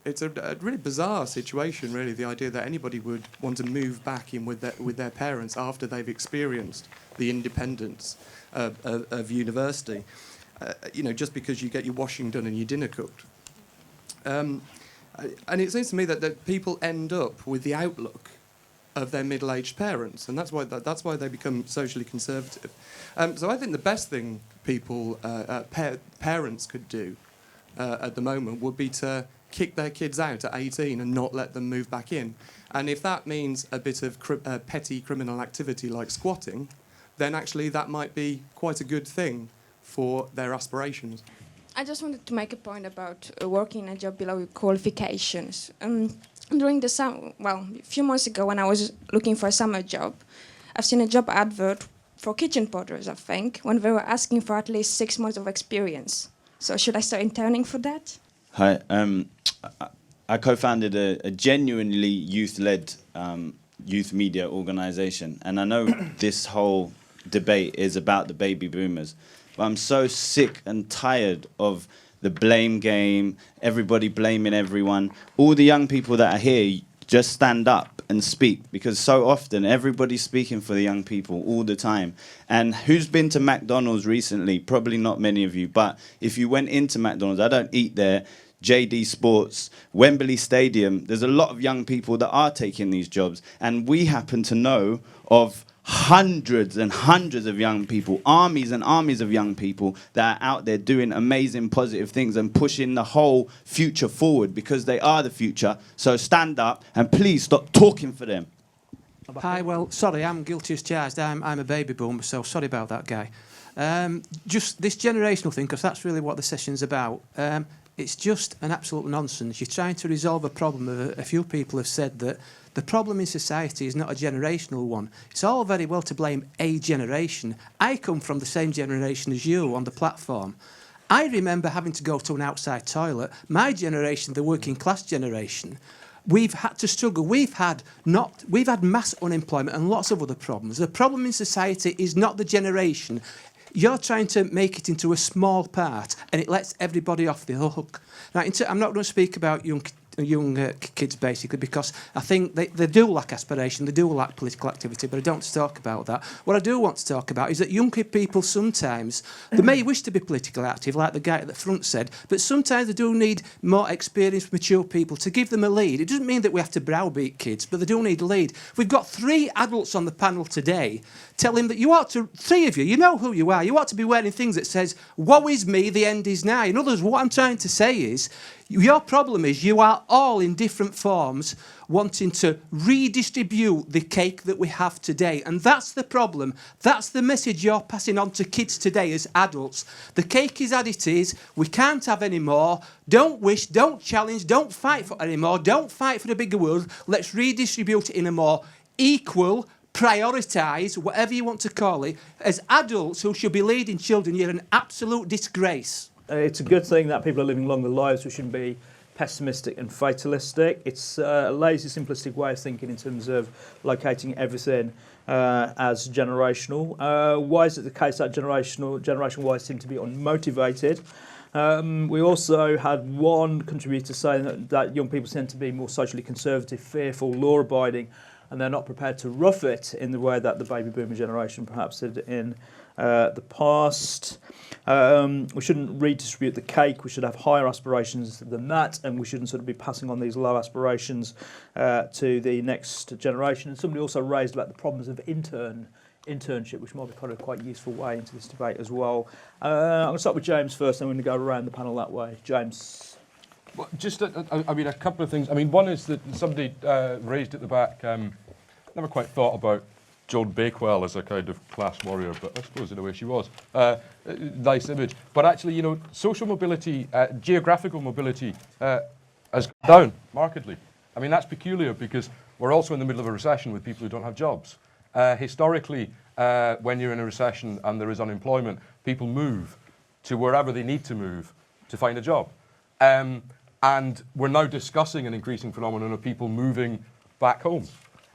[SPEAKER 13] it's a really bizarre situation. Really, the idea that anybody would want to move back in with their parents after they've experienced the independence of university, just because you get your washing done and your dinner cooked. And it seems to me that people end up with the outlook of their middle-aged parents, and that's why they become socially conservative. So I think the best thing people, parents could do at the moment would be to kick their kids out at 18 and not let them move back in. And if that means a bit of petty criminal activity like squatting, then actually that might be quite a good thing for their aspirations.
[SPEAKER 14] I just wanted to make a point about working a job below your qualifications. During the a few months ago when I was looking for a summer job, I've seen a job advert for kitchen porters, I think, when they were asking for at least 6 months of experience. So should I start interning for that?
[SPEAKER 15] Hi, I co-founded a genuinely youth-led youth media organisation, and I know this whole debate is about the baby boomers, but I'm so sick and tired of the blame game, everybody blaming everyone. All the young people that are here, just stand up and speak, because so often everybody's speaking for the young people all the time. And who's been to McDonald's recently? Probably not many of you, but if you went into McDonald's, I don't eat there, JD Sports, Wembley Stadium, there's a lot of young people that are taking these jobs, and we happen to know of hundreds and hundreds of young people, armies and armies of young people that are out there doing amazing positive things and pushing the whole future forward, because they are the future. So stand up and please stop talking for them.
[SPEAKER 16] Hi, well, sorry, I'm guilty as charged. I'm a baby boomer, so sorry about that, guy. Just this generational thing, because that's really what the session's about. It's just an absolute nonsense. You're trying to resolve a problem. A few people have said that the problem in society is not a generational one. It's all very well to blame a generation. I come from the same generation as you on the platform. I remember having to go to an outside toilet. My generation, the working class generation, we've had to struggle. We've had mass unemployment and lots of other problems. The problem in society is not the generation. You're trying to make it into a small part, and it lets everybody off the hook. Now, I'm not going to speak about young kids, basically, because I think they do lack aspiration, they do lack political activity, but I don't want to talk about that. What I do want to talk about is that young people sometimes, they may wish to be politically active, like the guy at the front said, but sometimes they do need more experienced, mature people to give them a lead. It doesn't mean that we have to browbeat kids, but they do need a lead. We've got 3 adults on the panel today telling that you ought to, 3 of you, you know who you are, you ought to be wearing things that says, woe is me, the end is nigh. In other words, what I'm trying to say is, your problem is you are all in different forms wanting to redistribute the cake that we have today. And that's the problem. That's the message you're passing on to kids today as adults. The cake is as it is. We can't have any more. Don't wish, don't challenge, don't fight for any more. Don't fight for the bigger world. Let's redistribute it in a more equal, prioritise, whatever you want to call it. As adults who should be leading children, you're an absolute disgrace.
[SPEAKER 1] It's a good thing that people are living longer lives. We shouldn't be pessimistic and fatalistic. It's a lazy, simplistic way of thinking in terms of locating everything as generational. Why is it the case that Generation Y seem to be unmotivated? We also had one contributor saying that young people tend to be more socially conservative, fearful, law-abiding, and they're not prepared to rough it in the way that the baby boomer generation perhaps did in the past. We shouldn't redistribute the cake. We should have higher aspirations than that, and we shouldn't sort of be passing on these low aspirations to the next generation. And somebody also raised about the problems of internship, which might be quite a useful way into this debate as well. I'm going to start with James first, and I'm going to go around the panel that way. James.
[SPEAKER 5] Well, just, a couple of things. One is that somebody raised at the back, never quite thought about Joan Bakewell as a kind of class warrior, but I suppose in a way she was. Nice image. But actually, social mobility, geographical mobility has gone down markedly. That's peculiar because we're also in the middle of a recession with people who don't have jobs. Historically, when you're in a recession and there is unemployment, people move to wherever they need to move to find a job. And we're now discussing an increasing phenomenon of people moving back home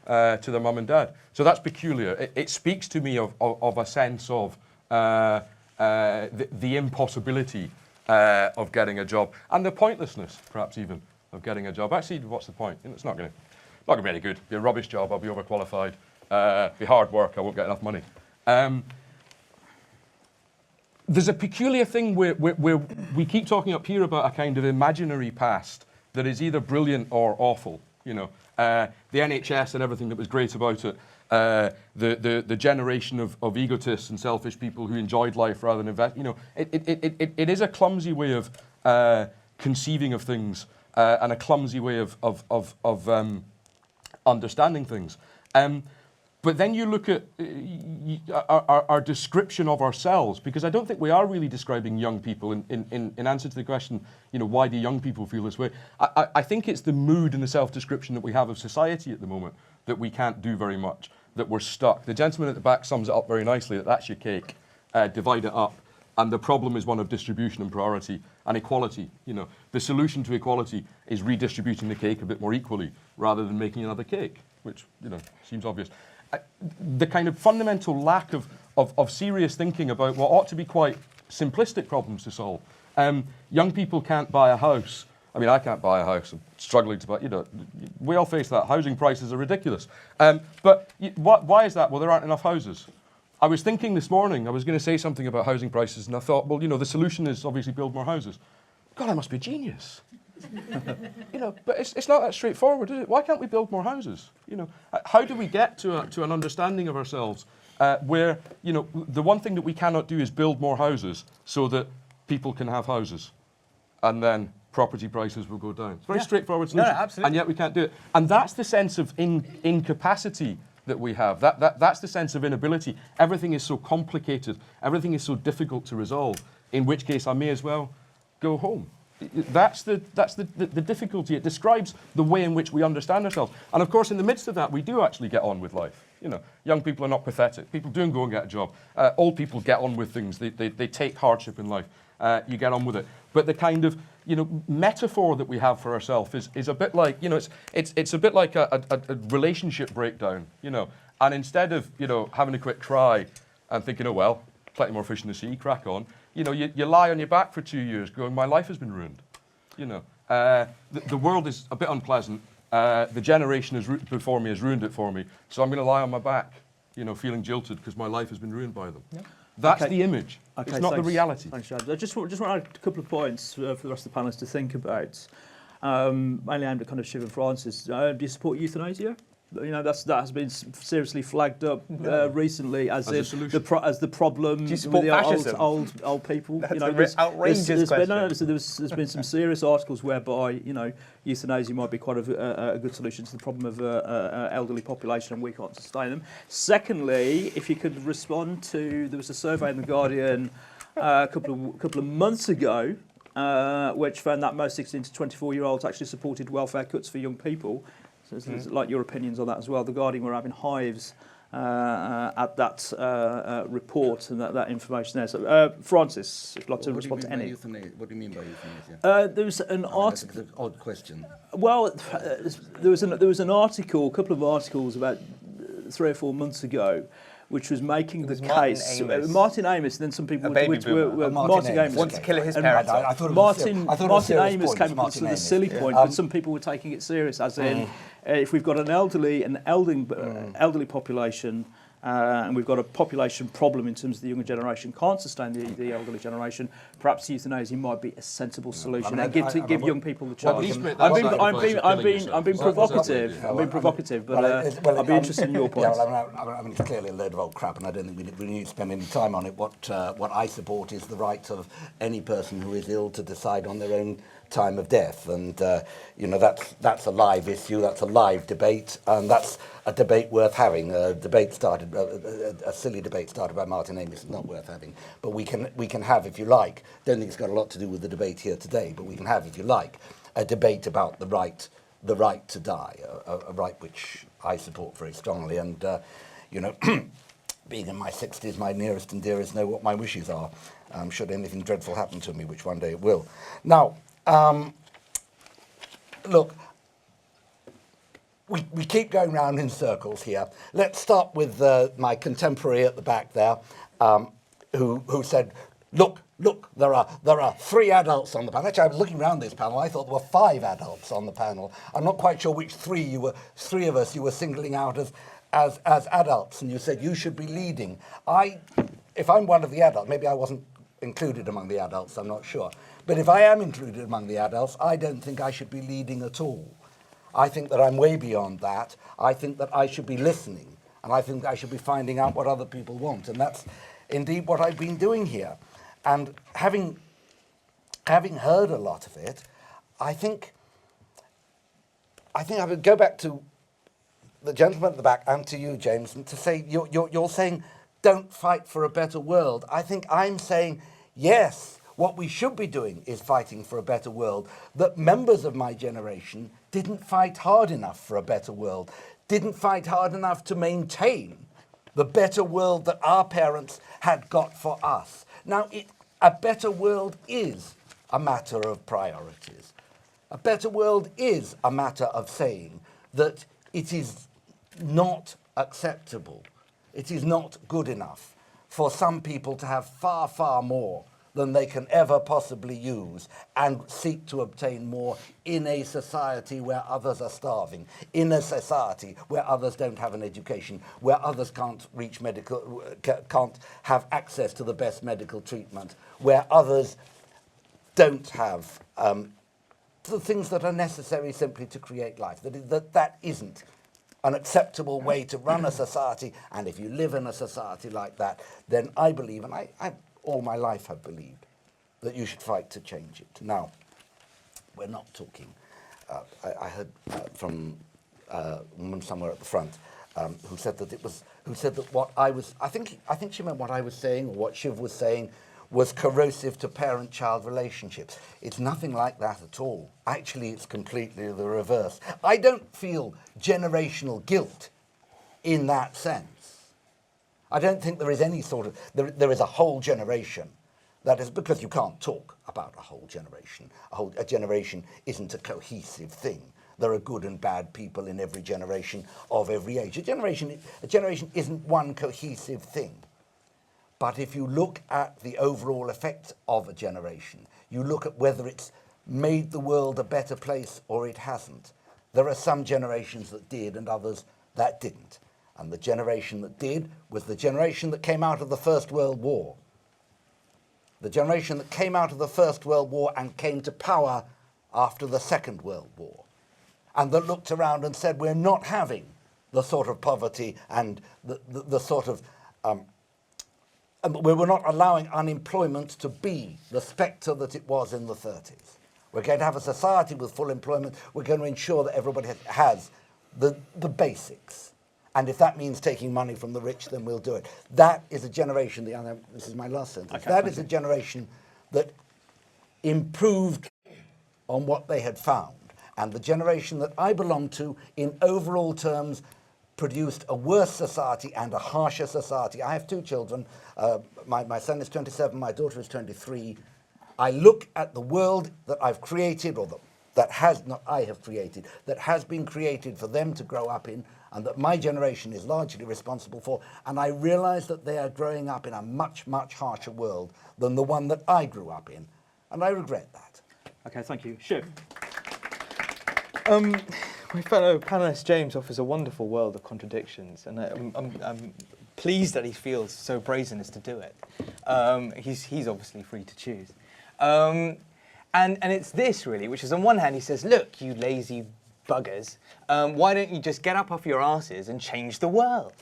[SPEAKER 5] to their mum and dad. So that's peculiar. It speaks to me of a sense of the impossibility of getting a job and the pointlessness, perhaps even, of getting a job. Actually, what's the point? It's not going to be any good. It'll be a rubbish job. I'll be overqualified. Be hard work. I won't get enough money. There's a peculiar thing where we keep talking up here about a kind of imaginary past that is either brilliant or awful. You know, the NHS and everything that was great about it. The generation of egotists and selfish people who enjoyed life rather than invest. You know, it is a clumsy way of conceiving of things and a clumsy way of understanding things. But then you look at our description of ourselves, because I don't think we are really describing young people in answer to the question, you know, why do young people feel this way? I think it's the mood and the self-description that we have of society at the moment, that we can't do very much, that we're stuck. The gentleman at the back sums it up very nicely, that that's your cake, divide it up. And the problem is one of distribution and priority and equality. You know, the solution to equality is redistributing the cake a bit more equally rather than making another cake, which, you know, seems obvious. The kind of fundamental lack of serious thinking about what ought to be quite simplistic problems to solve. Young people can't buy a house. I mean, I can't buy a house. I'm struggling to buy, you know, we all face that. Housing prices are ridiculous. But why is that? Well, there aren't enough houses. I was thinking this morning, I was going to say something about housing prices, and I thought, well, you know, the solution is obviously build more houses. God, I must be a genius. You know, but it's not that straightforward, is it? Why can't we build more houses? You know, how do we get to an understanding of ourselves where, you know, the one thing that we cannot do is build more houses so that people can have houses, and then property prices will go down. It's a very straightforward solution,
[SPEAKER 2] absolutely.
[SPEAKER 5] and yet we can't do it. And that's the sense of incapacity that we have. That's the sense of inability. Everything is so complicated. Everything is so difficult to resolve. In which case, I may as well go home. That's the difficulty. It describes the way in which we understand ourselves. And of course, in the midst of that, we do actually get on with life. You know, young people are not pathetic. People do go and get a job. Old people get on with things. They take hardship in life. You get on with it. But the kind of, you know, metaphor that we have for ourselves is a bit like, you know, it's a bit like a relationship breakdown, you know. And instead of, you know, having a quick cry and thinking, oh well, plenty more fish in the sea, crack on, you know, you lie on your back for 2 years going, my life has been ruined. You know, the world is a bit unpleasant. The generation before me has ruined it for me. So I'm going to lie on my back, you know, feeling jilted because my life has been ruined by them. Yeah. That's the image.
[SPEAKER 1] Okay,
[SPEAKER 5] it's not the reality.
[SPEAKER 1] Thanks, James. I just want to add a couple of points for the rest of the panellists to think about. Mainly aimed at kind of Shiv and Francis. Do you support euthanasia? You know, that has been seriously flagged up recently as the problem with the old people.
[SPEAKER 2] That's
[SPEAKER 1] you know,
[SPEAKER 2] an outrageous question.
[SPEAKER 1] There's been some serious articles whereby, you know, euthanasia might be quite a good solution to the problem of elderly population, and we can't sustain them. Secondly, if you could respond to, there was a survey in The Guardian a couple of months ago which found that most 16 to 24-year-olds actually supported welfare cuts for young people. So it's like your opinions on that as well. The Guardian were having hives at that report and that information there. So, Francis, if you'd like to respond to any.
[SPEAKER 8] What do you mean by euthanasia?
[SPEAKER 1] There was an article.
[SPEAKER 8] That's an odd question.
[SPEAKER 1] Well, there was an article, a couple of articles about 3 or 4 months ago, which was making the case. Martin Amos, and then some people were Martin Amos.
[SPEAKER 2] Wants to kill his parents.
[SPEAKER 1] Martin Amos came up with a silly point, but some people were taking it serious, as in, if we've got an elderly population, and we've got a population problem in terms of the younger generation can't sustain the elderly generation, perhaps euthanasia might be a sensible solution and give young people the chance. I'm being provocative. I'm being provocative, but I'd be interested in your points.
[SPEAKER 4] I mean, it's clearly a load of old crap, and I don't think we need to spend any time on it. What I support is the right of any person who is ill to decide on their own time of death, and you know, that's a live issue, that's a live debate, and that's a debate worth having. A silly debate started by Martin Amos is not worth having, but we can have, if you like. Don't think it's got a lot to do with the debate here today, but we can have, if you like, a debate about the right to die, a right which I support very strongly, and you know. Being in my 60s, my nearest and dearest know what my wishes are. Should anything dreadful happen to me, which one day it will. Now, look, we keep going round in circles here. Let's start with my contemporary at the back there, who said, look, there are 3 adults on the panel. Actually, I was looking around this panel. I thought there were 5 adults on the panel. I'm not quite sure which 3 of us you were singling out as adults, and you said you should be leading. If I'm one of the adults, maybe I wasn't included among the adults, I'm not sure. But if I am included among the adults, I don't think I should be leading at all. I think that I'm way beyond that. I think that I should be listening, and I think I should be finding out what other people want, and that's indeed what I've been doing here. And having heard a lot of it, I think I would go back to the gentleman at the back and to you, James, and to say you're saying don't fight for a better world. I think I'm saying yes, what we should be doing is fighting for a better world. That members of my generation didn't fight hard enough for a better world, didn't fight hard enough to maintain the better world that our parents had got for us. Now, a better world is a matter of priorities. A better world is a matter of saying that it is not acceptable, it is not good enough for some people to have far, far more than they can ever possibly use and seek to obtain more in a society where others are starving, in a society where others don't have an education, where others can't reach can't have access to the best medical treatment, where others don't have the things that are necessary simply to create life. That isn't an acceptable way to run a society, and if you live in a society like that, then I believe, and I all my life have believed, that you should fight to change it. Now, we're not talking. I heard from a woman somewhere at the front who said that what I was. I think she meant what I was saying or what Shiv was saying was corrosive to parent-child relationships. It's nothing like that at all. Actually, it's completely the reverse. I don't feel generational guilt in that sense. I don't think there is any sort of, there is a whole generation. That is because you can't talk about a whole generation. A generation isn't a cohesive thing. There are good and bad people in every generation of every age. A generation isn't one cohesive thing. But if you look at the overall effect of a generation, you look at whether it's made the world a better place or it hasn't. There are some generations that did and others that didn't. And the generation that did was the generation that came out of the First World War. The generation that came out of the First World War and came to power after the Second World War. And that looked around and said, we're not having the sort of poverty and the sort of... we were not allowing unemployment to be the spectre that it was in the 30s. We're going to have a society with full employment. We're going to ensure that everybody has the basics. And if that means taking money from the rich, then we'll do it. That is a generation, this is my last sentence,
[SPEAKER 2] Okay,
[SPEAKER 4] that is a generation that improved on what they had found. And the generation that I belong to, in overall terms, produced a worse society and a harsher society. I have two children. My son is 27, my daughter is 23. I look at the world that I've created, or that I have created, that has been created for them to grow up in, and that my generation is largely responsible for, and I realize that they are growing up in a much, much harsher world than the one that I grew up in, and I regret that.
[SPEAKER 1] Okay, thank you. Shiv.
[SPEAKER 2] My fellow panellist James offers a wonderful world of contradictions, and I'm pleased that he feels so brazen as to do it. He's obviously free to choose. And it's this, really, which is on one hand he says, look, you lazy buggers, why don't you just get up off your asses and change the world?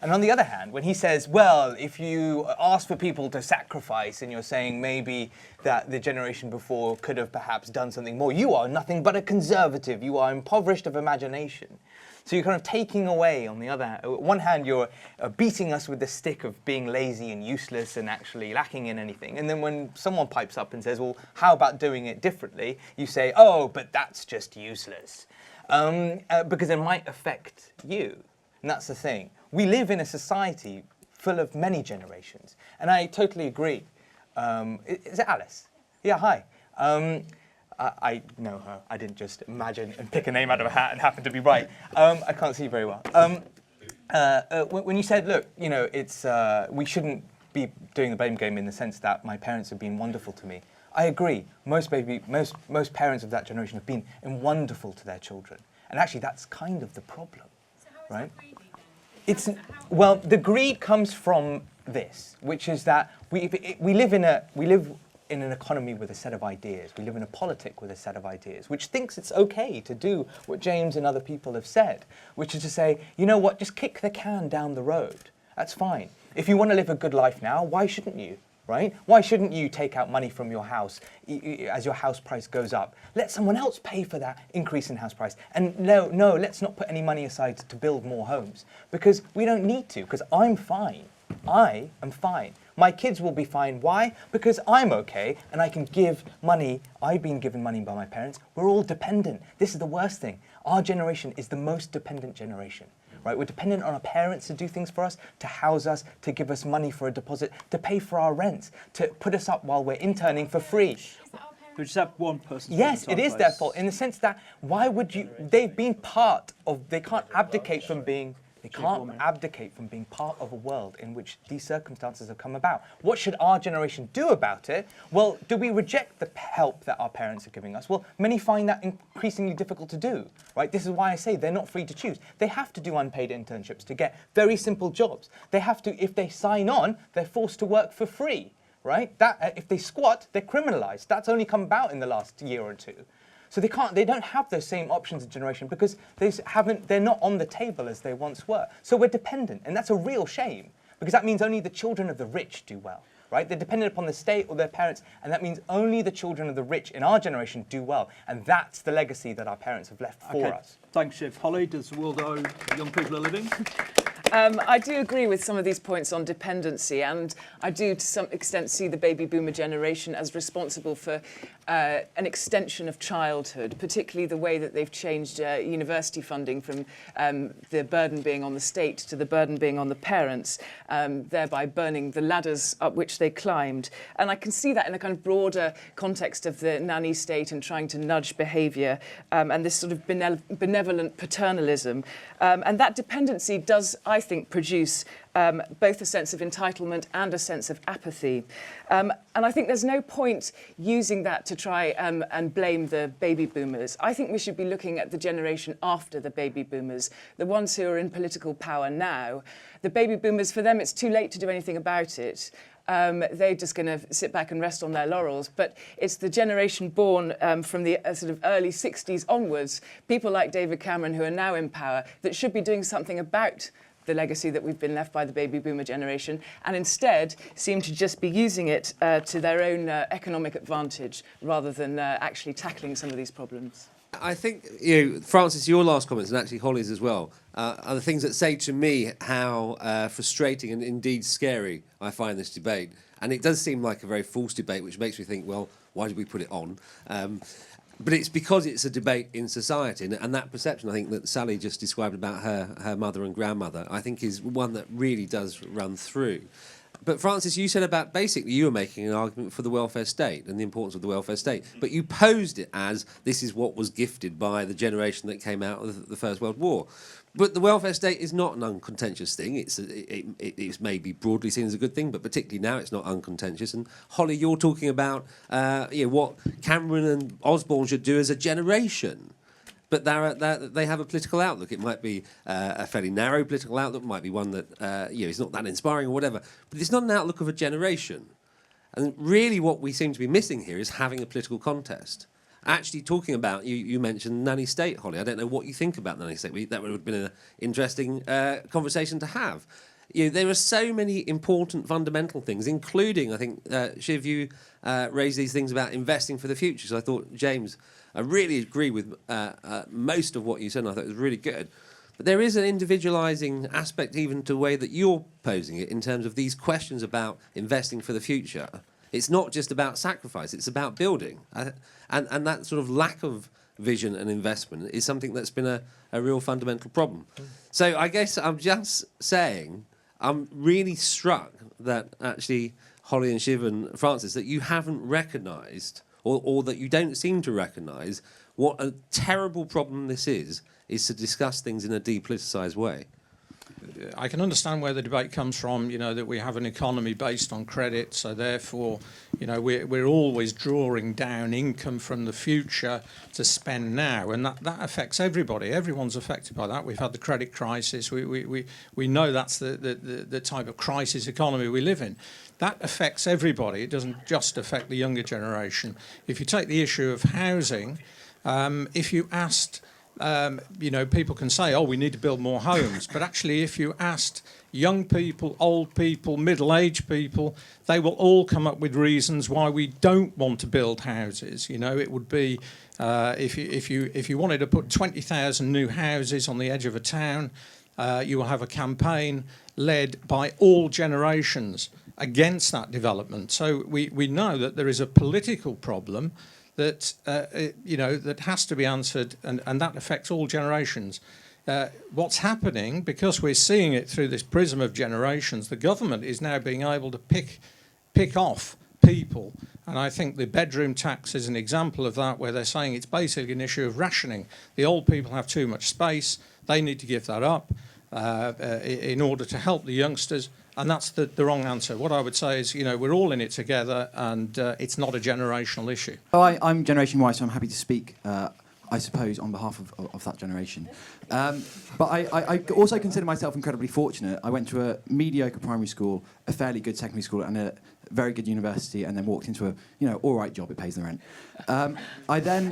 [SPEAKER 2] And on the other hand, when he says, well, if you ask for people to sacrifice and you're saying maybe that the generation before could have perhaps done something more, you are nothing but a conservative, you are impoverished of imagination. So you're kind of taking away, on the other hand, on one hand you're beating us with the stick of being lazy and useless and actually lacking in anything. And then when someone pipes up and says, well, how about doing it differently? You say, oh, but that's just useless. Because it might affect you. And that's the thing. We live in a society full of many generations. And I totally agree. Is it Alice? Yeah, hi. I know her. I didn't just imagine and pick a name out of a hat and happen to be right. I can't see very well. When you said, look, you know, it's we shouldn't be doing the blame game in the sense that my parents have been wonderful to me. I agree. Most parents of that generation have been wonderful to their children. And actually, that's kind of the problem, right? Well, the greed comes from this, which is that we live in an economy with a set of ideas. We live in a politic with a set of ideas, which thinks it's okay to do what James and other people have said, which is to say, you know what, just kick the can down the road. That's fine. If you want to live a good life now, why shouldn't you? Right? Why shouldn't you take out money from your house as your house price goes up? Let someone else pay for that increase in house price. And no, let's not put any money aside to build more homes, because we don't need to, because I'm fine. I am fine. My kids will be fine. Why? Because I'm okay and I can give money. I've been given money by my parents. We're all dependent. This is the worst thing. Our generation is the most dependent generation. Right? We're dependent on our parents to do things for us, to house us, to give us money for a deposit, to pay for our rents, to put us up while we're interning for free.
[SPEAKER 1] We just have one person.
[SPEAKER 2] Yes, it is their fault in the sense that why would you? They've been part of. They can't abdicate from being. They can't abdicate from being part of a world in which these circumstances have come about. What should our generation do about it? Well, do we reject the help that our parents are giving us? Well, many find that increasingly difficult to do, right? This is why I say they're not free to choose. They have to do unpaid internships to get very simple jobs. They have to, if they sign on, they're forced to work for free, right? That if they squat, they're criminalized. That's only come about in the last year or two. So they don't have those same options in generation because they're not on the table as they once were. So we're dependent, and that's a real shame because that means only the children of the rich do well, right? They're dependent upon the state or their parents, and that means only the children of the rich in our generation do well, and that's the legacy that our parents have left for us.
[SPEAKER 1] Thanks, Shiv. Holly, does the world owe young people a living?
[SPEAKER 3] I do agree with some of these points on dependency, and I do to some extent see the baby boomer generation as responsible for an extension of childhood, particularly the way that they've changed university funding from the burden being on the state to the burden being on the parents, thereby burning the ladders up which they climbed. And I can see that in a kind of broader context of the nanny state and trying to nudge behaviour and this sort of benevolent paternalism. And that dependency does, I think, produce both a sense of entitlement and a sense of apathy. And I think there's no point using that to try and blame the baby boomers. I think we should be looking at the generation after the baby boomers, the ones who are in political power now. The baby boomers, for them, it's too late to do anything about it. They're just going to sit back and rest on their laurels. But it's the generation born from the sort of early 60s onwards, people like David Cameron who are now in power, that should be doing something about the legacy that we've been left by the baby boomer generation, and instead seem to just be using it to their own economic advantage rather than actually tackling some of these problems.
[SPEAKER 17] I think, Francis, your last comments, and actually Holly's as well, are the things that say to me how frustrating and indeed scary I find this debate. And it does seem like a very false debate, which makes me think, well, why did we put it on? But it's because it's a debate in society, and that perception, I think, that Sally just described about her mother and grandmother, I think is one that really does run through. But Francis, you said about basically you were making an argument for the welfare state and the importance of the welfare state, but you posed it as this is what was gifted by the generation that came out of the First World War. But the welfare state is not an uncontentious thing. It's maybe broadly seen as a good thing, but particularly now it's not uncontentious. And Holly, you're talking about what Cameron and Osborne should do as a generation. But they have a political outlook. It might be a fairly narrow political outlook, might be one that is not that inspiring or whatever. But it's not an outlook of a generation. And really what we seem to be missing here is having a political contest. Actually talking about, you mentioned nanny state, Holly. I don't know what you think about nanny state. That would have been an interesting conversation to have. There are so many important fundamental things, including, I think, Shiv, you raised these things about investing for the future. So I thought, James, I really agree with most of what you said, and I thought it was really good. But there is an individualising aspect even to the way that you're posing it in terms of these questions about investing for the future. It's not just about sacrifice, it's about building. And that sort of lack of vision and investment is something that's been a real fundamental problem. So I guess I'm just saying, I'm really struck that actually Holly and Shiv and Francis, that you haven't recognised, or that you don't seem to recognise, what a terrible problem this is to discuss things in a depoliticised way.
[SPEAKER 18] I can understand where the debate comes from, that we have an economy based on credit, so therefore, we're always drawing down income from the future to spend now, and that affects everybody. Everyone's affected by that. We've had the credit crisis. We know that's the type of crisis economy we live in. That affects everybody. It doesn't just affect the younger generation. If you take the issue of housing, if you asked, people can say, we need to build more homes. But actually, if you asked young people, old people, middle-aged people, they will all come up with reasons why we don't want to build houses. It would be if you wanted to put 20,000 new houses on the edge of a town, you will have a campaign led by all generations against that development. So we know that there is a political problem that that has to be answered, and that affects all generations. What's happening, because we're seeing it through this prism of generations, the government is now being able to pick off people, and I think the bedroom tax is an example of that, where they're saying it's basically an issue of rationing. The old people have too much space; they need to give that up in order to help the youngsters. And that's the wrong answer. What I would say is, we're all in it together, and it's not a generational issue.
[SPEAKER 19] I'm Generation Y, so I'm happy to speak, I suppose, on behalf of that generation. But I also consider myself incredibly fortunate. I went to a mediocre primary school, a fairly good secondary school, and a very good university, and then walked into a all right job. It pays the rent. I then,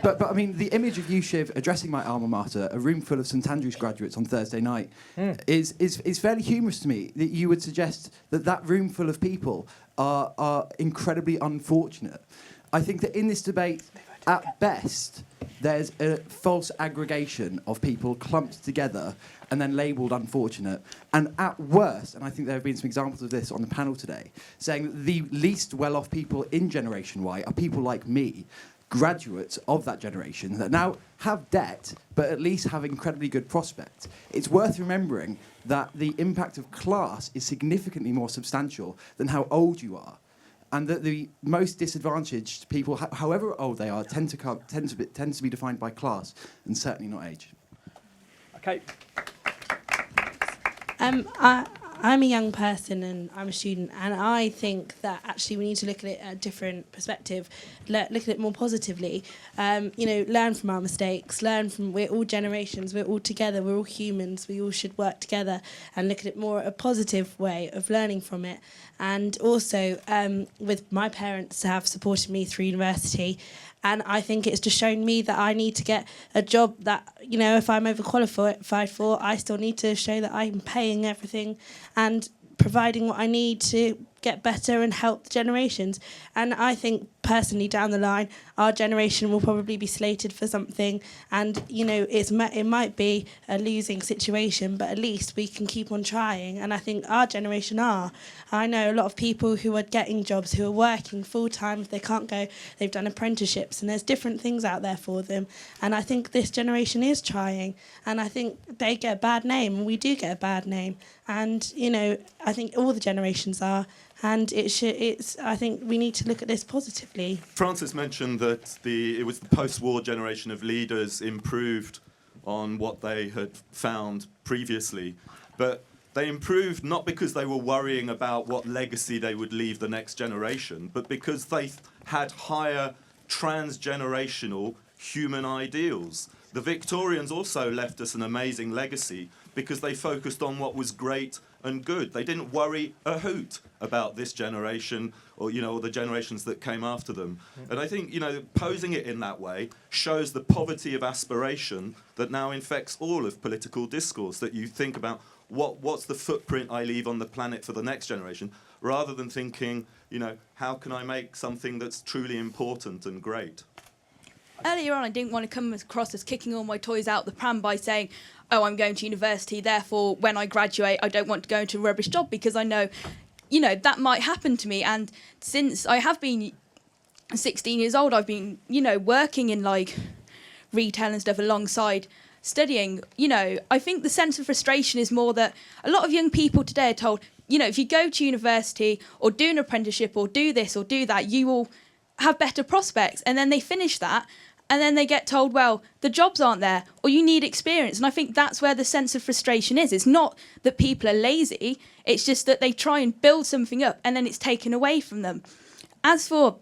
[SPEAKER 19] but I mean, the image of you, Shiv, addressing my alma mater, a room full of St Andrews graduates on Thursday night, is fairly humorous to me. That you would suggest that room full of people are incredibly unfortunate. I think that in this debate, at best, there's a false aggregation of people clumped together and then labelled unfortunate. And at worst, and I think there have been some examples of this on the panel today, saying that the least well-off people in Generation Y are people like me, graduates of that generation, that now have debt, but at least have incredibly good prospects. It's worth remembering that the impact of class is significantly more substantial than how old you are. And that the most disadvantaged people, however old they are, tend to be defined by class, and certainly not age.
[SPEAKER 1] Okay.
[SPEAKER 20] I'm a young person and I'm a student, and I think that actually we need to look at it at a different perspective, look at it more positively. Learn from our mistakes, we're all generations, we're all together, we're all humans, we all should work together and look at it more a positive way of learning from it. And also, with my parents have supported me through university, and I think it's just shown me that I need to get a job that, if I'm overqualified for, I still need to show that I'm paying everything and providing what I need to get better and help the generations. And I think personally down the line, our generation will probably be slated for something, and it might be a losing situation, but at least we can keep on trying. And I think our generation are. I know a lot of people who are getting jobs, who are working full time. If they can't go, they've done apprenticeships, and there's different things out there for them. And I think this generation is trying, and I think they get a bad name, and we do get a bad name. And I think all the generations are. And I think we need to look at this positively.
[SPEAKER 6] Francis mentioned that it was the post-war generation of leaders improved on what they had found previously. But they improved not because they were worrying about what legacy they would leave the next generation, but because they had higher transgenerational human ideals. The Victorians also left us an amazing legacy because they focused on what was great and good. They didn't worry a hoot about this generation or the generations that came after them. And I think posing it in that way shows the poverty of aspiration that now infects all of political discourse, that you think about what's the footprint I leave on the planet for the next generation, rather than thinking, how can I make something that's truly important and great?
[SPEAKER 7] Earlier on, I didn't want to come across as kicking all my toys out the pram by saying, I'm going to university, therefore, when I graduate, I don't want to go into a rubbish job, because I know, that might happen to me. And since I have been 16 years old, I've been, working in, retail and stuff alongside studying. I think the sense of frustration is more that a lot of young people today are told, if you go to university or do an apprenticeship or do this or do that, you will have better prospects. And then they finish that and then they get told, well, the jobs aren't there, or you need experience. And I think that's where the sense of frustration is. It's not that people are lazy, it's just that they try and build something up and then it's taken away from them. As for,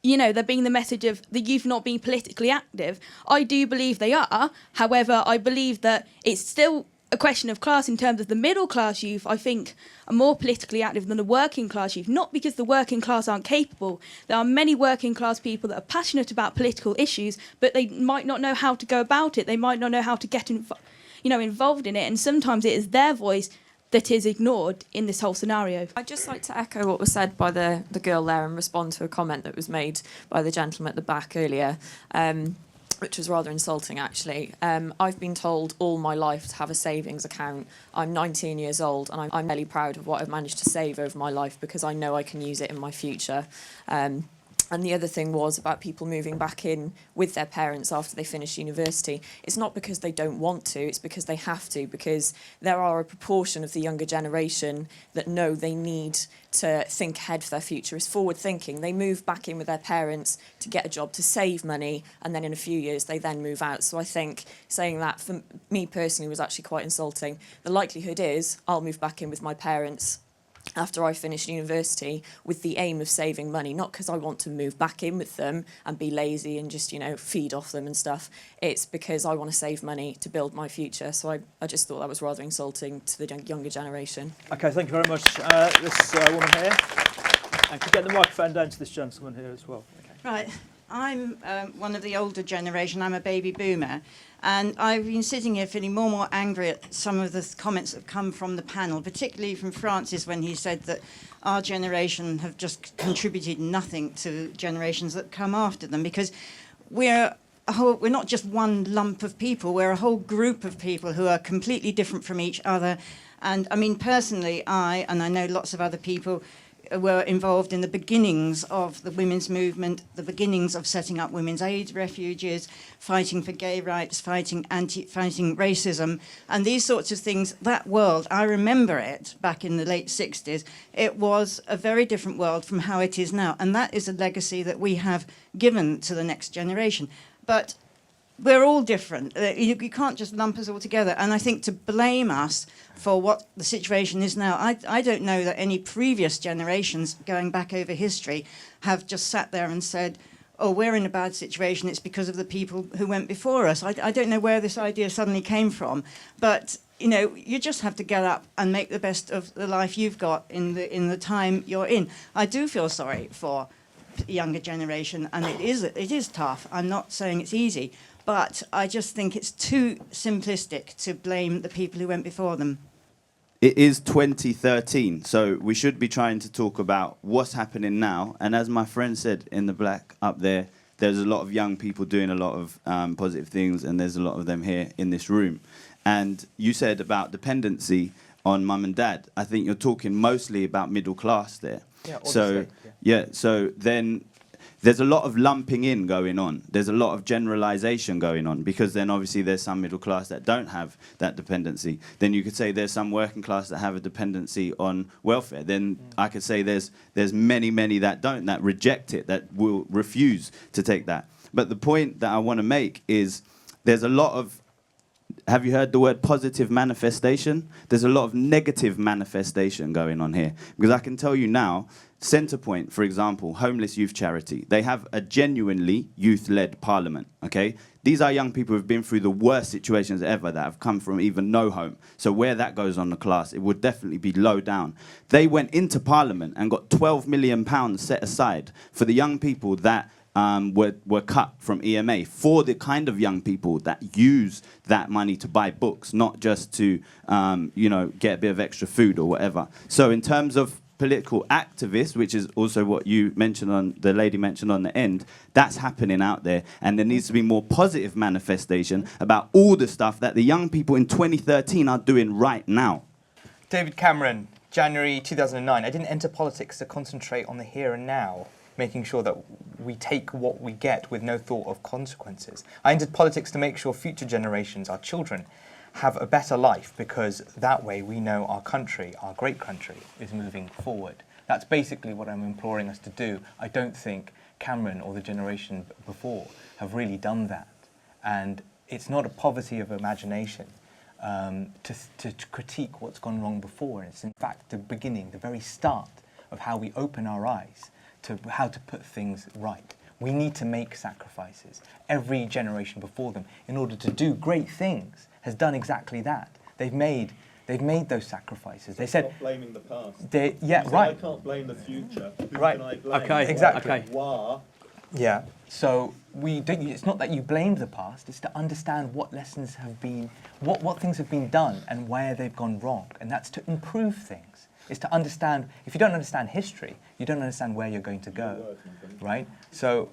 [SPEAKER 7] you know, there being the message of the youth not being politically active, I do believe they are. However, I believe that it's still a question of class in terms of the middle class youth, I think, are more politically active than the working class youth. Not because the working class aren't capable. There are many working class people that are passionate about political issues, but they might not know how to go about it. They might not know how to get involved in it. And sometimes it is their voice that is ignored in this whole scenario.
[SPEAKER 21] I'd just like to echo what was said by the girl there and respond to a comment that was made by the gentleman at the back earlier. Which was rather insulting, actually. I've been told all my life to have a savings account. I'm 19 years old, and I'm really proud of what I've managed to save over my life because I know I can use it in my future. And the other thing was about people moving back in with their parents after they finish university. It's not because they don't want to, it's because they have to, because there are a proportion of the younger generation that know they need to think ahead for their future, is forward thinking. They move back in with their parents to get a job, to save money, and then in a few years they then move out. So I think saying that for me personally was actually quite insulting. The likelihood is I'll move back in with my parents after I finish university with the aim of saving money, not because I want to move back in with them and be lazy and just, feed off them and stuff. It's because I want to save money to build my future. So I just thought that was rather insulting to the younger generation.
[SPEAKER 1] Okay, thank you very much, this woman here. And could you get the microphone down to this gentleman here as well? Okay.
[SPEAKER 22] Right. I'm one of the older generation. I'm a baby boomer. And I've been sitting here feeling more and more angry at some of the comments that have come from the panel, particularly from Francis when he said that our generation have just contributed nothing to generations that come after them, because we're not just one lump of people, we're a whole group of people who are completely different from each other. And I mean, personally, I know lots of other people, were involved in the beginnings of the women's movement, the beginnings of setting up women's aid refuges, fighting for gay rights, fighting racism, and these sorts of things. That world, I remember it back in the late 60s. It was a very different world from how it is now, and that is a legacy that we have given to the next generation. But we're all different. You can't just lump us all together. And I think to blame us for what the situation is now, I don't know that any previous generations going back over history have just sat there and said, oh, we're in a bad situation, it's because of the people who went before us. I don't know where this idea suddenly came from. But, you just have to get up and make the best of the life you've got in the time you're in. I do feel sorry for the younger generation, and it is tough. I'm not saying it's easy. But I just think it's too simplistic to blame the people who went before them.
[SPEAKER 15] It is 2013, so we should be trying to talk about what's happening now. And as my friend said in the black up there, there's a lot of young people doing a lot of positive things, and there's a lot of them here in this room. And you said about dependency on mum and dad. I think you're talking mostly about middle class there.
[SPEAKER 2] Yeah,
[SPEAKER 15] so, so then there's a lot of lumping in going on. There's a lot of generalization going on, because then obviously there's some middle class that don't have that dependency. Then you could say there's some working class that have a dependency on welfare. Then I could say there's many that don't, that reject it, that will refuse to take that. But the point that I want to make is there's a lot of, have you heard the word positive manifestation? There's a lot of negative manifestation going on here. Because I can tell you now, Centrepoint, for example, homeless youth charity, they have a genuinely youth-led parliament, okay? These are young people who've been through the worst situations ever, that have come from even no home. So where that goes on the class, it would definitely be low down. They went into parliament and got £12 million set aside for the young people that were cut from EMA, for the kind of young people that use that money to buy books, not just to, get a bit of extra food or whatever. So in terms of political activists, which is also what you mentioned the lady mentioned on the end, that's happening out there, and there needs to be more positive manifestation about all the stuff that the young people in 2013 are doing right now.
[SPEAKER 2] David Cameron, January 2009. I didn't enter politics to concentrate on the here and now, making sure that we take what we get with no thought of consequences. I entered politics to make sure future generations, our children, have a better life, because that way we know our country, our great country, is moving forward. That's basically what I'm imploring us to do. I don't think Cameron or the generation before have really done that. And it's not a poverty of imagination to critique what's gone wrong before. And it's in fact the beginning, the very start of how we open our eyes to how to put things right. We need to make sacrifices. Every generation before them, in order to do great things, has done exactly that. They've made those sacrifices. They said,
[SPEAKER 6] stop blaming the past.
[SPEAKER 2] Right.
[SPEAKER 6] I can't blame the future. Who
[SPEAKER 2] Right.
[SPEAKER 6] can I blame?
[SPEAKER 2] Okay. Exactly.
[SPEAKER 6] Okay. Why?
[SPEAKER 2] Yeah. So it's not that you blame the past, it's to understand what lessons have been, what things have been done and where they've gone wrong. And that's to improve things. It's to understand, if you don't understand history, you don't understand where you're going to go, right? So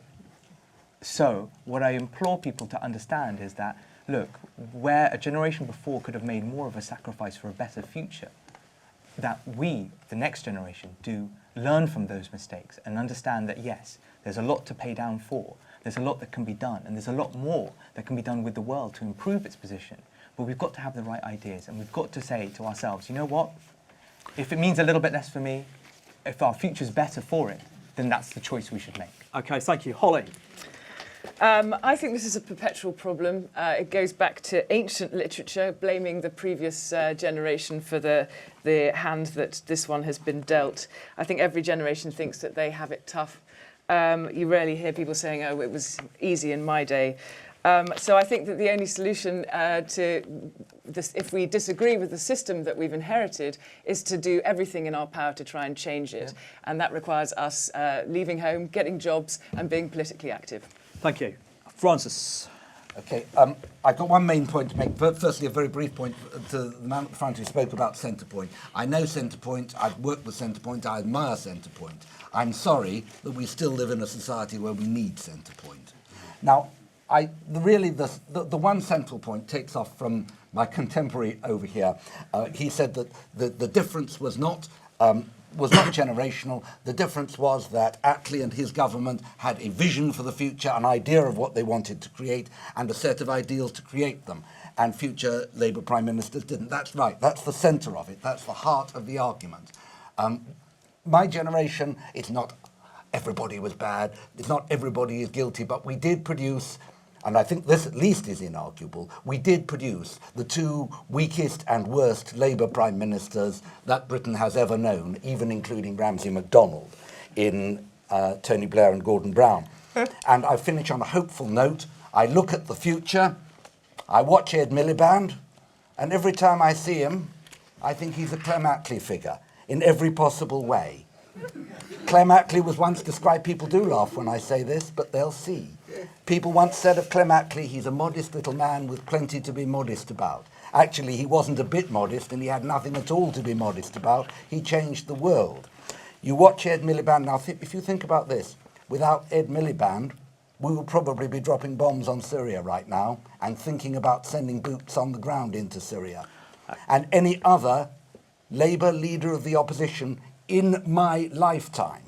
[SPEAKER 2] what I implore people to understand is that, look, where a generation before could have made more of a sacrifice for a better future, that we, the next generation, do learn from those mistakes and understand that, yes, there's a lot to pay down for, there's a lot that can be done, and there's a lot more that can be done with the world to improve its position. But we've got to have the right ideas, and we've got to say to ourselves, you know what? If it means a little bit less for me, if our future's better for it, then that's the choice we should make.
[SPEAKER 1] Okay, thank you. Holly?
[SPEAKER 3] I think this is a perpetual problem. It goes back to ancient literature, blaming the previous generation for the hand that this one has been dealt. I think every generation thinks that they have it tough. You rarely hear people saying, oh, it was easy in my day. So I think that the only solution to this, if we disagree with the system that we've inherited, is to do everything in our power to try and change it. Yeah. And that requires us leaving home, getting jobs, and being politically active.
[SPEAKER 1] Thank you. Francis.
[SPEAKER 4] Okay, I've got one main point to make. Firstly, a very brief point to the man at the front who spoke about Centrepoint. I know Centrepoint, I've worked with Centrepoint, I admire Centrepoint. I'm sorry that we still live in a society where we need Centrepoint. Now, the one central point takes off from my contemporary over here. He said that the difference was not generational. The difference was that Attlee and his government had a vision for the future, an idea of what they wanted to create, and a set of ideals to create them. And future Labour Prime Ministers didn't. That's right. That's the centre of it. That's the heart of the argument. My generation, it's not everybody was bad. It's not everybody is guilty. But we did produce, and I think this at least is inarguable, we did produce the two weakest and worst Labour Prime Ministers that Britain has ever known, even including Ramsay MacDonald in Tony Blair and Gordon Brown. And I finish on a hopeful note. I look at the future, I watch Ed Miliband, and every time I see him, I think he's a Clem Attlee figure in every possible way. Clem Attlee was once described, people do laugh when I say this, but they'll see. People once said of Clem Attlee, he's a modest little man with plenty to be modest about. Actually, he wasn't a bit modest, and he had nothing at all to be modest about. He changed the world. You watch Ed Miliband now, if you think about this, without Ed Miliband, we would probably be dropping bombs on Syria right now and thinking about sending boots on the ground into Syria. And any other Labour leader of the opposition in my lifetime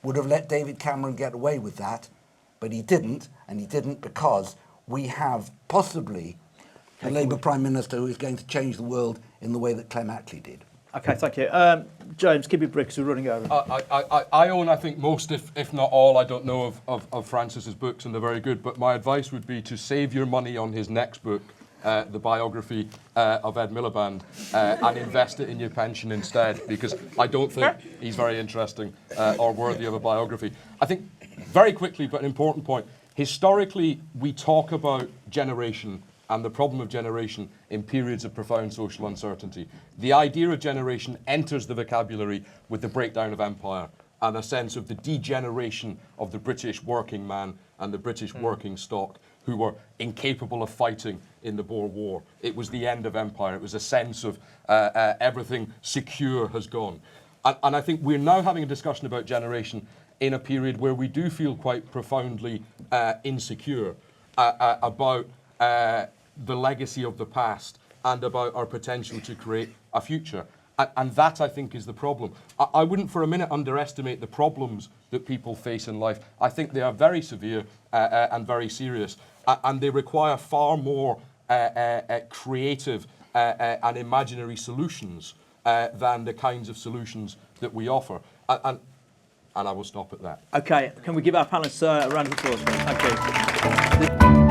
[SPEAKER 4] would have let David Cameron get away with that, but he didn't, and he didn't because we have possibly a Labour Prime Minister who is going to change the world in the way that Clem Attlee did.
[SPEAKER 1] Okay, thank you. James, keep it brief because we're running over.
[SPEAKER 5] I own, I think, most, if not all, I don't know, of Francis's books, and they're very good, but my advice would be to save your money on his next book, the biography of Ed Miliband, and invest it in your pension instead, because I don't think he's very interesting or worthy of a biography. I think, very quickly, but an important point, historically, we talk about generation and the problem of generation in periods of profound social uncertainty. The idea of generation enters the vocabulary with the breakdown of empire and a sense of the degeneration of the British working man and the British working stock who were incapable of fighting in the Boer War. It was the end of empire. It was a sense of everything secure has gone. And I think we're now having a discussion about generation in a period where we do feel quite profoundly insecure about the legacy of the past and about our potential to create a future. And that, I think, is the problem. I wouldn't for a minute underestimate the problems that people face in life. I think they are very severe and very serious. And they require far more creative and imaginary solutions than the kinds of solutions that we offer. And and I will stop at that.
[SPEAKER 1] Okay, can we give our panelists a round of applause? Thank you.